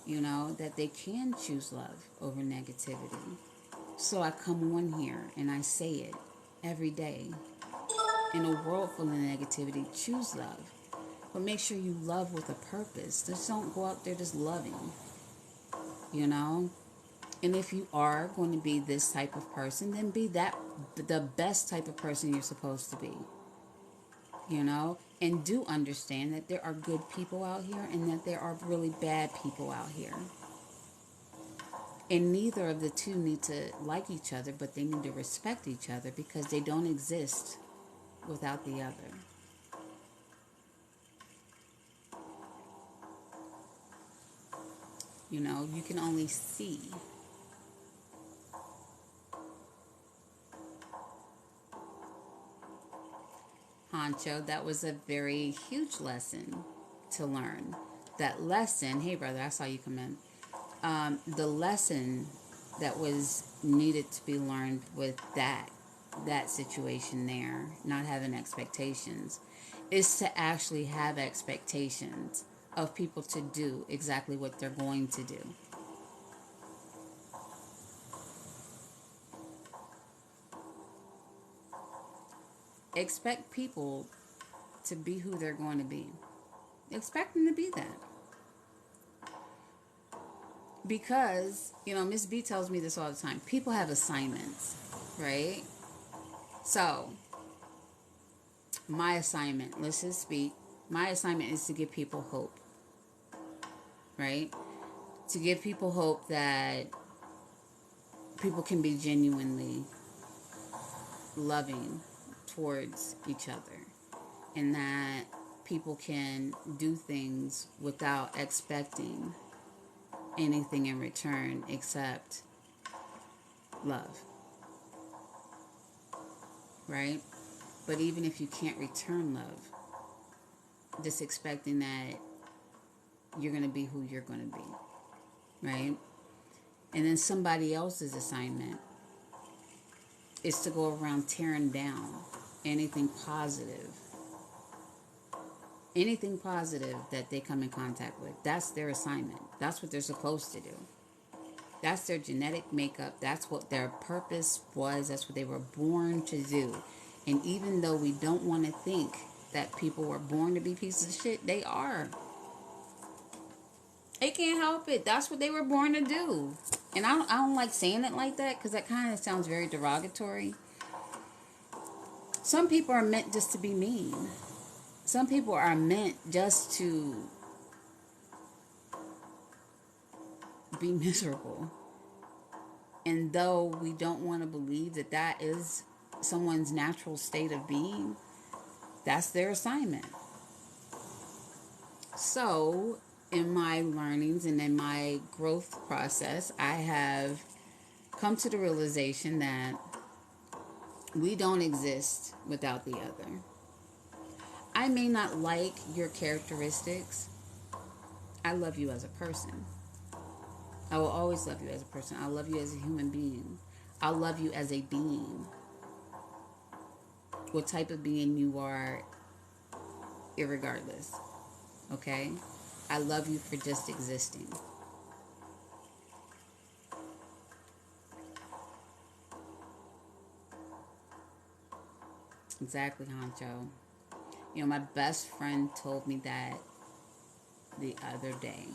You know, that they can choose love over negativity. So I come on here and I say it every day. In a world full of negativity, choose love. But make sure you love with a purpose. Just don't go out there just loving, you know? And if you are going to be this type of person, then be that the best type of person you're supposed to be. You know? And do understand that there are good people out here and that there are really bad people out here. And neither of the two need to like each other, but they need to respect each other because they don't exist without the other. You can only see. Honcho, that was a very huge lesson to learn. That lesson, hey brother, I saw you come in. The lesson that was needed to be learned with that situation there, not having expectations, is to actually have expectations of people to do exactly what they're going to do. Expect people to be who they're going to be. Expect them to be that. Because, Miss B tells me this all the time. People have assignments, right? So, my assignment, let's just speak. My assignment is to give people hope, right? To give people hope that people can be genuinely loving towards each other, and that people can do things without expecting anything in return except love, right? But even if you can't return love, just expecting that you're going to be who you're going to be, right? And then somebody else's assignment is to go around tearing down anything positive. Anything positive that they come in contact with. That's their assignment. That's what they're supposed to do. That's their genetic makeup. That's what their purpose was. That's what they were born to do. And even though we don't want to think that people were born to be pieces of shit, they are. They can't help it. That's what they were born to do. And I don't like saying it like that because that kind of sounds very derogatory. Some people are meant just to be mean. Some people are meant just to be miserable. And though we don't want to believe that that is someone's natural state of being, that's their assignment. So, in my learnings and in my growth process, I have come to the realization that we don't exist without the other. I may not like your characteristics. I love you as a person. I will always love you as a person. I love you as a human being. I love you as a being. What type of being you are, irregardless. Okay? I love you for just existing. Exactly, Honcho. My best friend told me that the other day.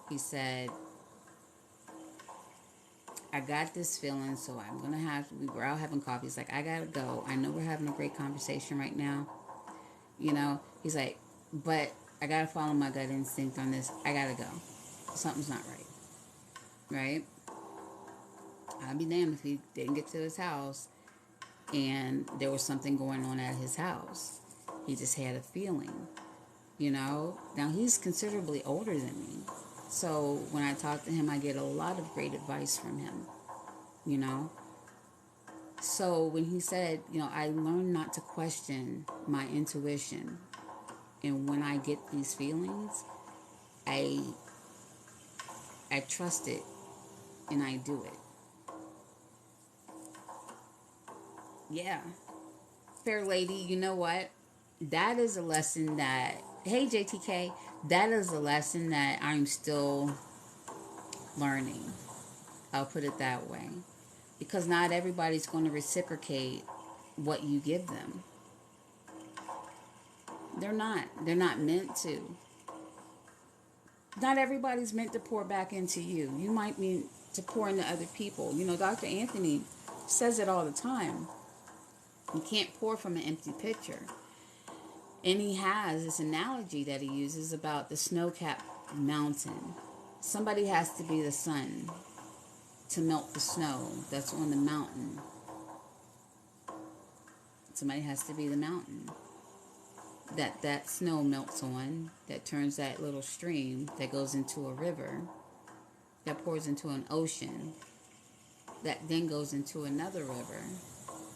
He said, I got this feeling, so I'm going to we were out having coffee. He's like, I got to go. I know we're having a great conversation right now. He's like, but I got to follow my gut instinct on this. I got to go. Something's not right. Right? I'd be damned if he didn't get to his house and there was something going on at his house. He just had a feeling, Now he's considerably older than me. So when I talk to him, I get a lot of great advice from him, So when he said, I learned not to question my intuition. And when I get these feelings, I trust it and I do it. Yeah. Fair lady, you know what? That is a lesson that, hey JTK, that is a lesson that I'm still learning. I'll put it that way. Because not everybody's going to reciprocate what you give them. They're not. They're not meant to. Not everybody's meant to pour back into you. You might mean to pour into other people. Dr. Anthony says it all the time. You can't pour from an empty pitcher. And he has this analogy that he uses about the snow-capped mountain. Somebody has to be the sun to melt the snow that's on the mountain. Somebody has to be the mountain. that snow melts on, that turns that little stream that goes into a river, that pours into an ocean, that then goes into another river,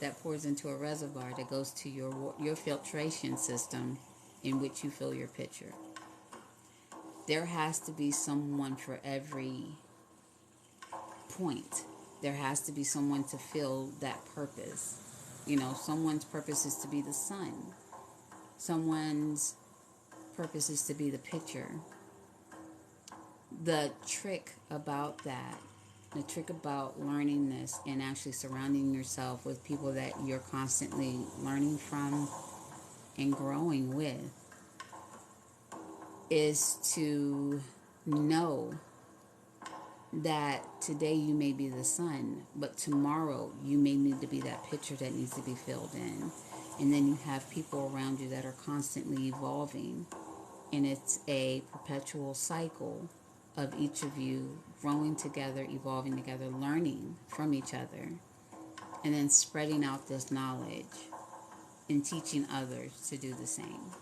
that pours into a reservoir, that goes to your filtration system in which you fill your pitcher. There has to be someone for every point. There has to be someone to fill that purpose. You know, someone's purpose is to be the sun. Someone's purpose is to be the pitcher. The trick about that, the trick about learning this and actually surrounding yourself with people that you're constantly learning from and growing with, is to know that today you may be the sun, but tomorrow you may need to be that pitcher that needs to be filled in. And then you have people around you that are constantly evolving. And it's a perpetual cycle of each of you growing together, evolving together, learning from each other, and then spreading out this knowledge and teaching others to do the same.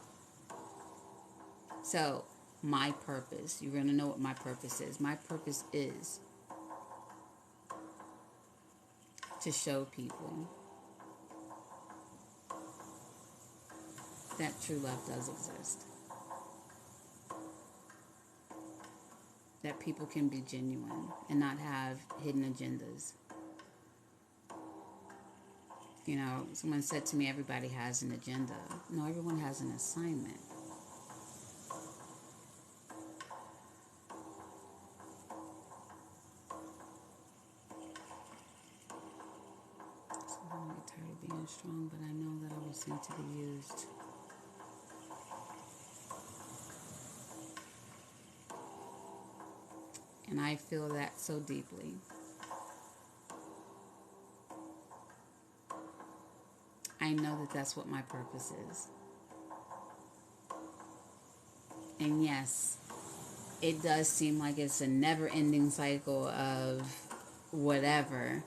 So, my purpose, you're going to know what my purpose is. My purpose is to show people that true love does exist. That people can be genuine and not have hidden agendas. You know, someone said to me, everybody has an agenda. No, everyone has an assignment. So I'm really tired of being strong, but I know that I was sent to be used. And I feel that so deeply. I know that that's what my purpose is. And yes, it does seem like it's a never-ending cycle of whatever.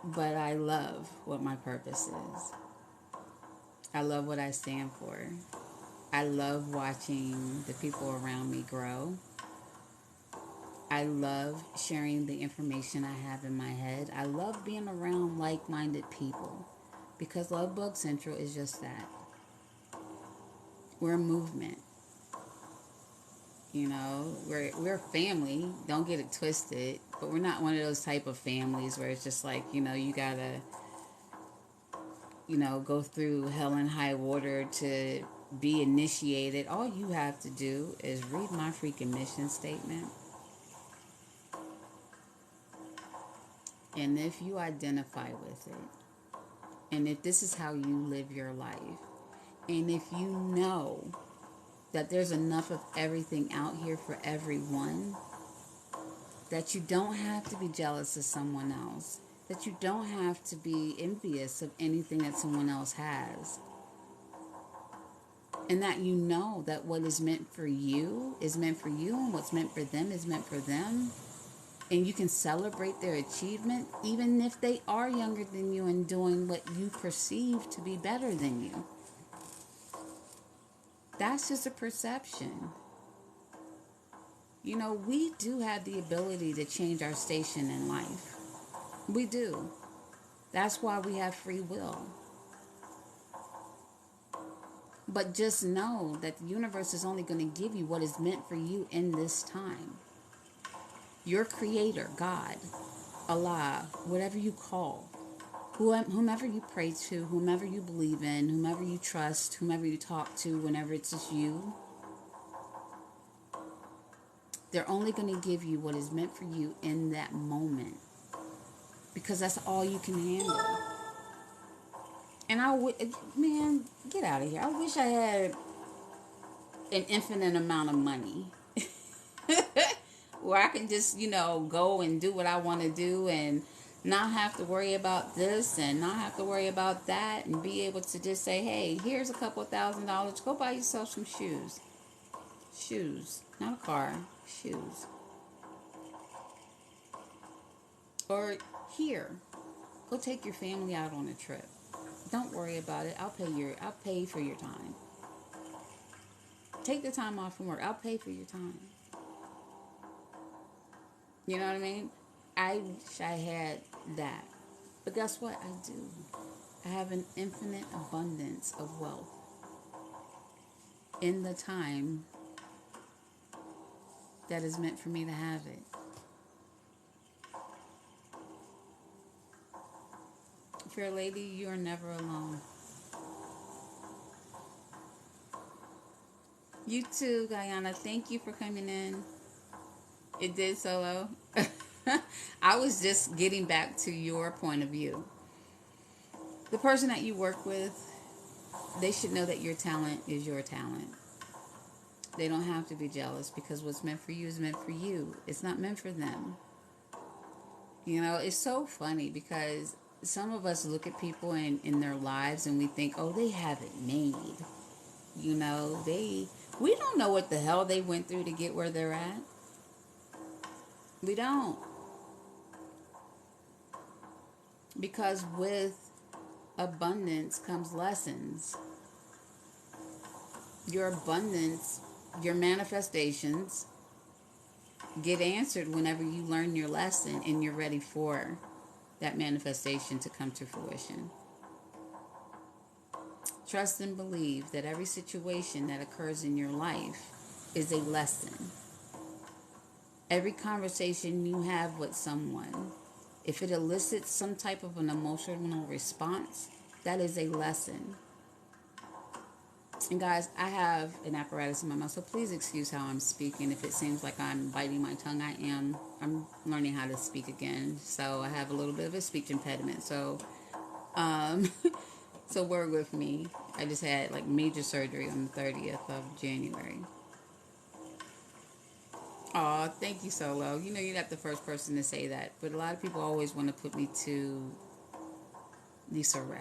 But I love what my purpose is. I love what I stand for. I love watching the people around me grow. I love sharing the information I have in my head. I love being around like-minded people because Love Bug Central is just that. We're a movement. You know, we're a family. Don't get it twisted. But we're not one of those type of families where it's just like, you know, you gotta, you know, go through hell and high water to be initiated. All you have to do is read my freaking mission statement. And if you identify with it, and if this is how you live your life, and if you know that there's enough of everything out here for everyone, that you don't have to be jealous of someone else, that you don't have to be envious of anything that someone else has, and that you know that what is meant for you is meant for you, and what's meant for them is meant for them, and you can celebrate their achievement even if they are younger than you and doing what you perceive to be better than you. That's just a perception. You know, we do have the ability to change our station in life. We do. That's why we have free will. But just know that the universe is only going to give you what is meant for you in this time. Your creator, God, Allah, whatever you call, whomever you pray to, whomever you believe in, whomever you trust, whomever you talk to, whenever it's just you, they're only going to give you what is meant for you in that moment. Because that's all you can handle. And man, get out of here. I wish I had an infinite amount of money. Where I can just, you know, go and do what I want to do and not have to worry about this and not have to worry about that and be able to just say, hey, here's a couple $1,000. Go buy yourself some shoes. Shoes. Not a car. Shoes. Or here, go take your family out on a trip. Don't worry about it. I'll pay for your time. Take the time off from work. I'll pay for your time. You know what I mean? I wish I had that. But guess what? I do. I have an infinite abundance of wealth in the time that is meant for me to have it. Fair lady, you are never alone. You too, Guyana. Thank you for coming in. It did, Solo. I was just getting back to your point of view. The person that you work with, they should know that your talent is your talent. They don't have to be jealous because what's meant for you is meant for you. It's not meant for them. You know, it's so funny because some of us look at people in their lives and we think, oh, they have it made. You know, we don't know what the hell they went through to get where they're at. We don't. Because with abundance comes lessons. Your abundance, your manifestations get answered whenever you learn your lesson and you're ready for that manifestation to come to fruition. Trust and believe that every situation that occurs in your life is a lesson. Every conversation you have with someone, if it elicits some type of an emotional response, that is a lesson. And guys, I have an apparatus in my mouth, so please excuse how I'm speaking. If it seems like I'm biting my tongue, I am. I'm learning how to speak again, so I have a little bit of a speech impediment. So, um, so work with me. I just had like major surgery on the 30th of January. Aw, thank you, Solo. You know, you're not the first person to say that, but a lot of people always want to put me to Lisa Ray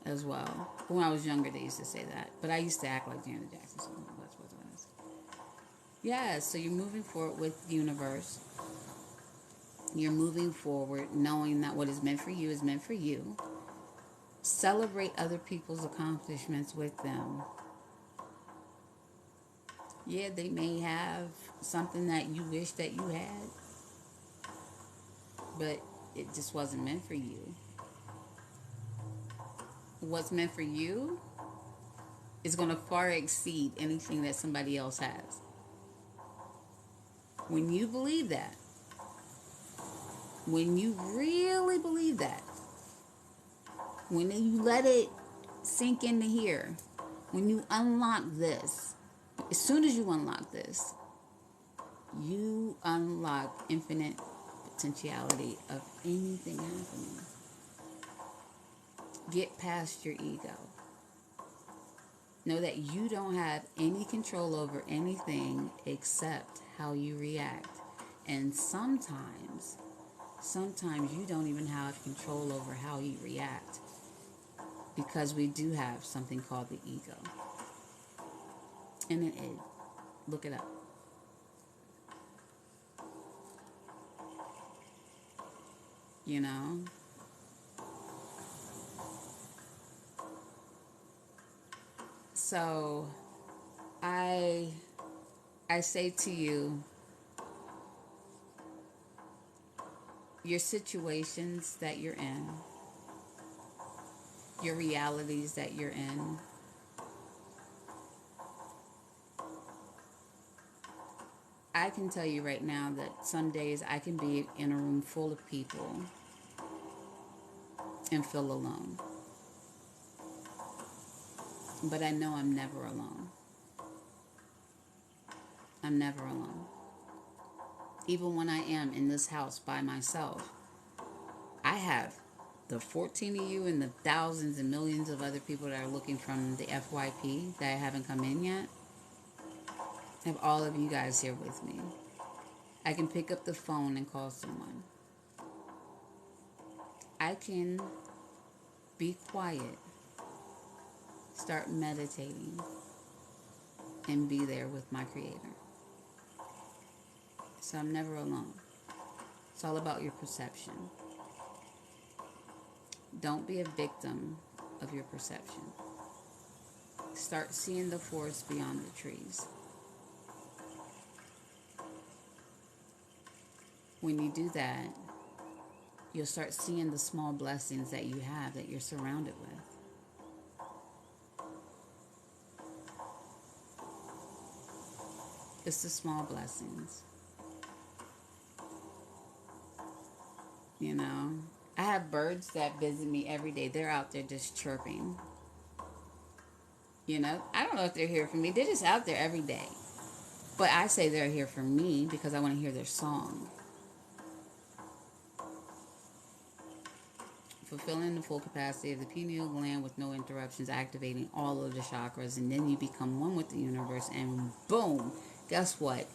as well. When I was younger, they used to say that, but I used to act like Janet Jackson, so that's what it is. Yeah, so you're moving forward with the universe. You're moving forward knowing that what is meant for you is meant for you. Celebrate other people's accomplishments with them. Yeah, they may have something that you wish that you had, but it just wasn't meant for you. What's meant for you is going to far exceed anything that somebody else has. When you believe that, when you really believe that, when you let it sink into here, when you unlock this, as soon as you unlock this, you unlock infinite potentiality of anything happening. Get past your ego. Know that you don't have any control over anything except how you react. And sometimes you don't even have control over how you react because we do have something called the ego. And it is. Look it up. You know? So I say to you, your situations that you're in, your realities that you're in, I can tell you right now that some days I can be in a room full of people and feel alone. But I know I'm never alone. I'm never alone. Even when I am in this house by myself, I have the 14 of you and the thousands and millions of other people that are looking from the FYP that haven't come in yet. I have all of you guys here with me. I can pick up the phone and call someone. I can be quiet, start meditating, and be there with my Creator. So I'm never alone. It's all about your perception. Don't be a victim of your perception. Start seeing the forest beyond the trees. When you do that, you'll start seeing the small blessings that you have, that you're surrounded with. It's the small blessings. You know, I have birds that visit me every day. They're out there just chirping. You know, I don't know if they're here for me. They're just out there every day. But I say they're here for me because I want to hear their song. Fulfilling the full capacity of the pineal gland with no interruptions, activating all of the chakras, and then you become one with the universe, and boom, guess what?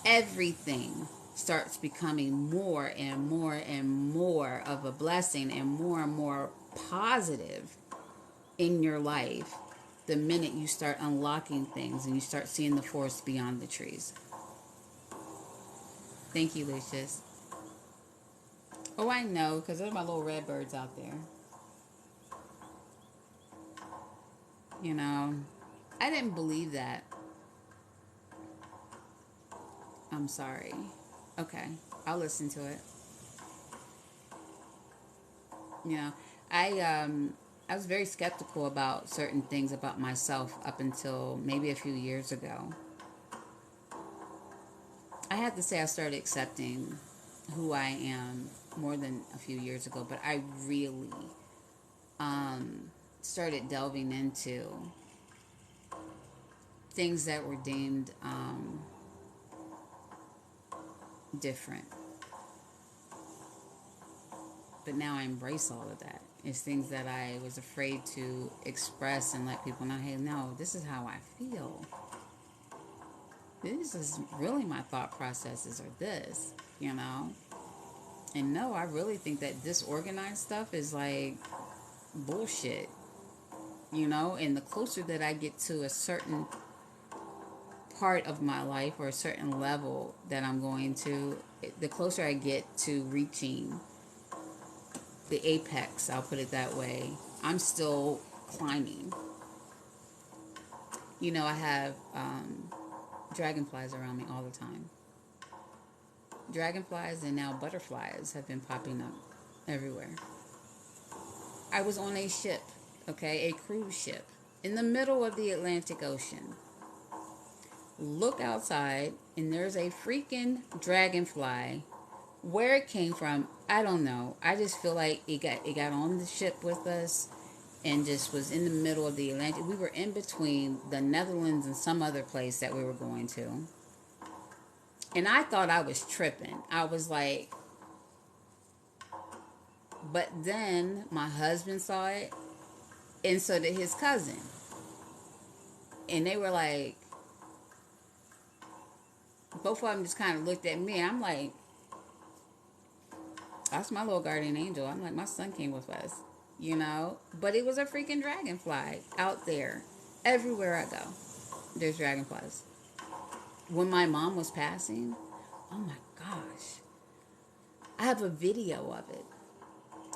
Everything starts becoming more and more and more of a blessing and more positive in your life the minute you start unlocking things and you start seeing the forest beyond the trees. Thank you, Lucius. Oh, I know, because there's my little red birds out there. You know, I didn't believe that. I'm sorry. Okay, I'll listen to it. You know, I was very skeptical about certain things about myself up until maybe a few years ago. I have to say I started accepting who I am more than a few years ago, but I really started delving into things that were deemed different. But now I embrace all of that. It's things that I was afraid to express and let people know, hey, no, this is how I feel. This is really my thought processes are this, you know? And no, I really think that disorganized stuff is like bullshit, you know? And the closer that I get to a certain part of my life or a certain level that I'm going to, the closer I get to reaching the apex, I'll put it that way, I'm still climbing. You know, I have dragonflies around me all the time. Dragonflies and now butterflies have been popping up everywhere. I was on a ship, okay, a cruise ship, in the middle of the Atlantic Ocean. Look outside, and there's a freaking dragonfly. Where it came from, I don't know. I just feel like it got on the ship with us and just was in the middle of the Atlantic. We were in between the Netherlands and some other place that we were going to. And I thought I was tripping. I was like, but then my husband saw it, and so did his cousin. And they were like, both of them just kind of looked at me. I'm like, that's my little guardian angel. I'm like, my son came with us, you know? But it was a freaking dragonfly out there. Everywhere I go, there's dragonflies. When my mom was passing, oh my gosh, I have a video of it.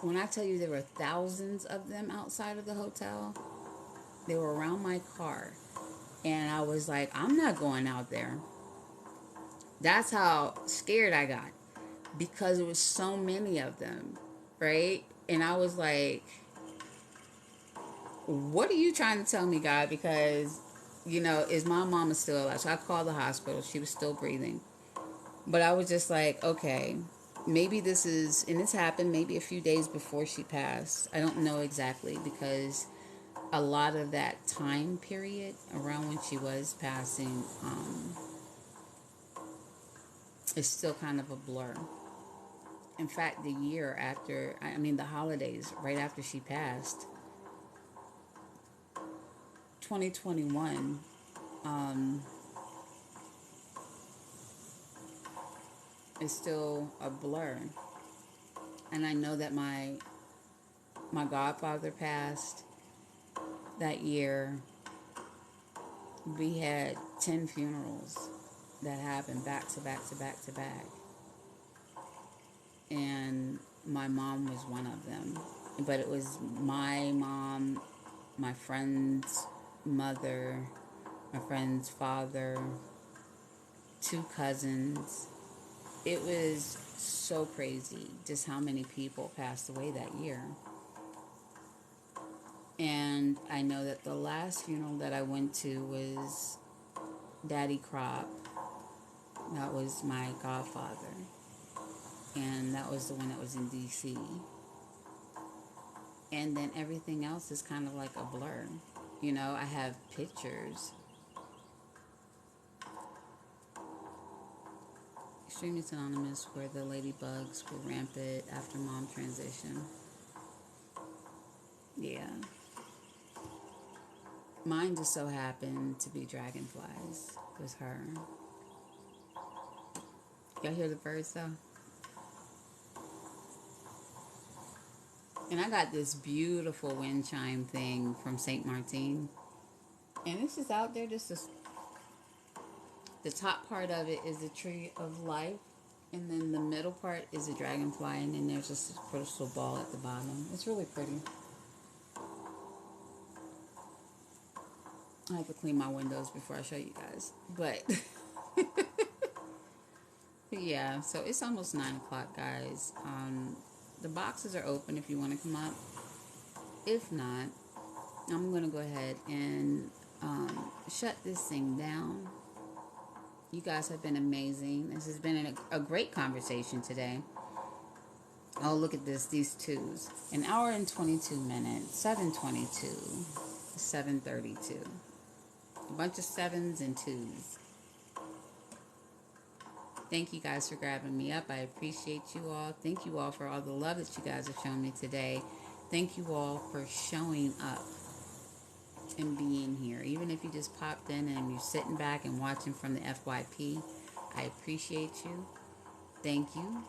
When I tell you there were thousands of them outside of the hotel, they were around my car. And I was like, I'm not going out there. That's how scared I got. Because it was so many of them, right? And I was like, what are you trying to tell me, God? Because, you know, is my mama still alive? So I called the hospital. She was still breathing. But I was just like, okay, maybe this is, and this happened maybe a few days before she passed. I don't know exactly, because a lot of that time period around when she was passing is still kind of a blur. In fact, the year after, the holidays, right after she passed, 2021, is still a blur. And I know that my godfather passed that year. We had 10 funerals that happened back to back to back to back. And my mom was one of them. but it was my mom, my friend's mother, my friend's father, two cousins. It was so crazy just how many people passed away that year. And I know that the last funeral that I went to was Daddy Crop. That was my godfather. And that was the one that was in DC. And then everything else is kind of like a blur. You know, I have pictures. Extremely Synonymous, where the ladybugs were rampant after mom transition. Yeah. Mine just so happened to be dragonflies with her. Y'all hear the birds though? And I got this beautiful wind chime thing from St. Martin. And it's just out there, the top part of it is the tree of life. And then the middle part is a dragonfly. And then there's just a crystal ball at the bottom. It's really pretty. I have to clean my windows before I show you guys. But yeah, so it's almost 9 o'clock, guys. The boxes are open if you want to come up. If not, I'm going to go ahead and shut this thing down. You guys have been amazing. This has been a great conversation today. Oh, look at this, these twos. An hour and 22 minutes, 7:22, 7:32. A bunch of sevens and twos. Thank you guys for grabbing me up. I appreciate you all. Thank you all for all the love that you guys have shown me today. Thank you all for showing up and being here. Even if you just popped in and you're sitting back and watching from the FYP, I appreciate you. Thank you.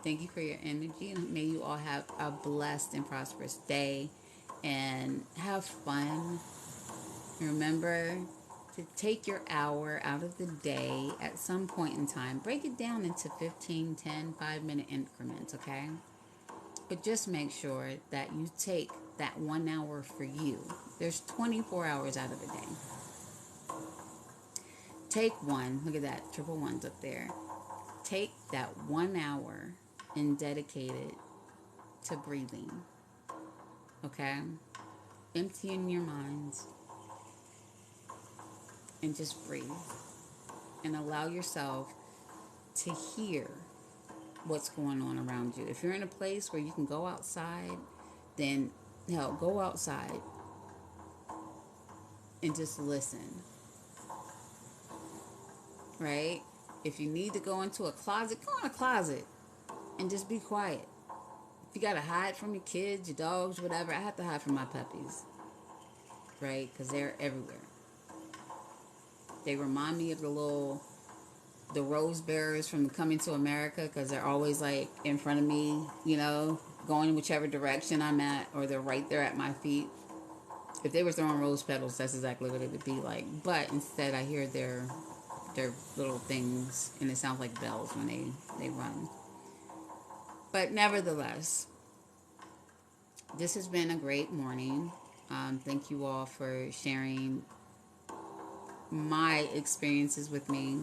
Thank you for your energy. And may you all have a blessed and prosperous day and have fun. Remember to take your hour out of the day at some point in time. Break it down into 15, 10, 5-minute increments, okay? But just make sure that you take that 1 hour for you. There's 24 hours out of a day. Take one. Look at that. Triple ones up there. Take that 1 hour and dedicate it to breathing. Okay? Emptying your minds and just breathe. And allow yourself to hear what's going on around you. If you're in a place where you can go outside, then hell, go outside and just listen. Right? If you need to go into a closet, go in a closet and just be quiet. If you gotta hide from your kids, your dogs, whatever, I have to hide from my puppies. Right? Because they're everywhere. They remind me of the rose bearers from Coming to America, because they're always like in front of me, you know, going whichever direction I'm at, or they're right there at my feet. If they were throwing rose petals, that's exactly what it would be like. But instead, I hear their little things, and it sounds like bells when they run. But nevertheless, this has been a great morning. Thank you all for sharing my experiences with me.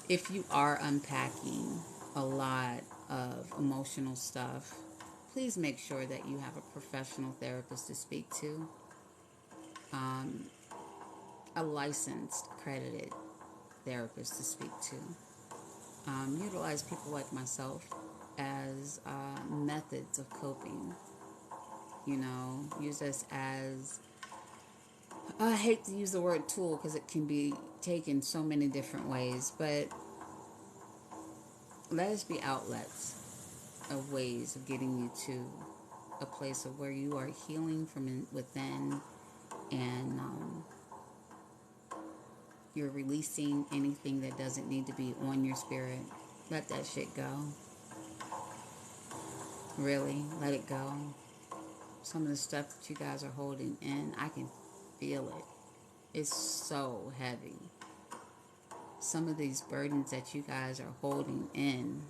If you are unpacking a lot of emotional stuff, please make sure that you have a professional therapist to speak to, a licensed, accredited therapist to speak to. Utilize people like myself as methods of coping. You know, use us as, I hate to use the word tool because it can be taken so many different ways, but let us be outlets of ways of getting you to a place of where you are healing from within, and you're releasing anything that doesn't need to be on your spirit. Let that shit go. Really, let it go. Some of the stuff that you guys are holding in, I can feel it. It's so heavy. Some of these burdens that you guys are holding in,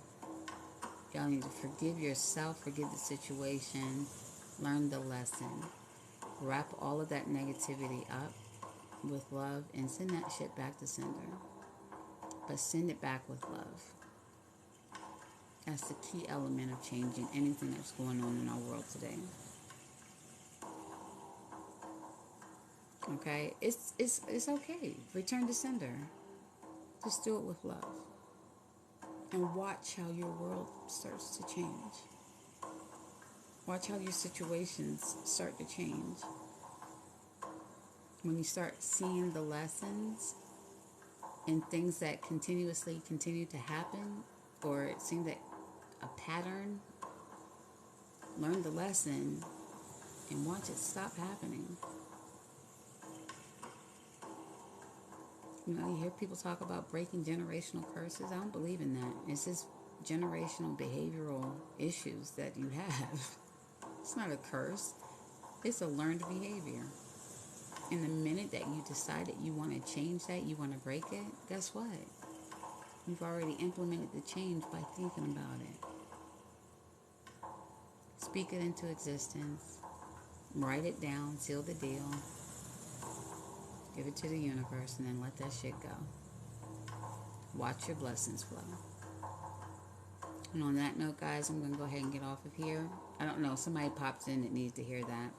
Y'all need to forgive yourself, forgive the situation, learn the lesson. Wrap all of that negativity up with love and send that shit back to sender. But send it back with love. That's the key element of changing anything that's going on in our world today. Okay? It's okay. Return to sender. Just do it with love. And watch how your world starts to change. Watch how your situations start to change. When you start seeing the lessons and things that continuously continue to happen, or it seems that a pattern, learn the lesson and watch it stop happening. You know, you hear people talk about breaking generational curses. I don't believe in that. It's just generational behavioral issues that you have. It's not a curse. It's a learned behavior. And the minute that you decide that you want to change that, you want to break it, guess what? You've already implemented the change by thinking about it. Speak it into existence. Write it down. Seal the deal. Give it to the universe and then let that shit go. Watch your blessings flow. And on that note, guys, I'm going to go ahead and get off of here. I don't know. Somebody popped in that needs to hear that.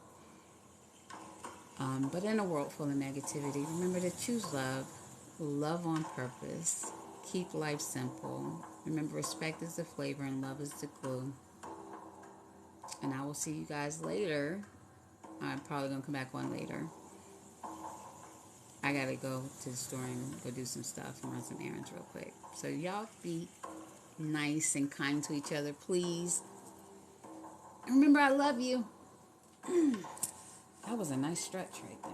But in a world full of negativity, remember to choose love. Love on purpose. Keep life simple. Remember, respect is the flavor and love is the glue. And I will see you guys later. I'm probably going to come back on later. I got to go to the store and go do some stuff and run some errands real quick. So y'all be nice and kind to each other, please. Remember, I love you. That was a nice stretch right there.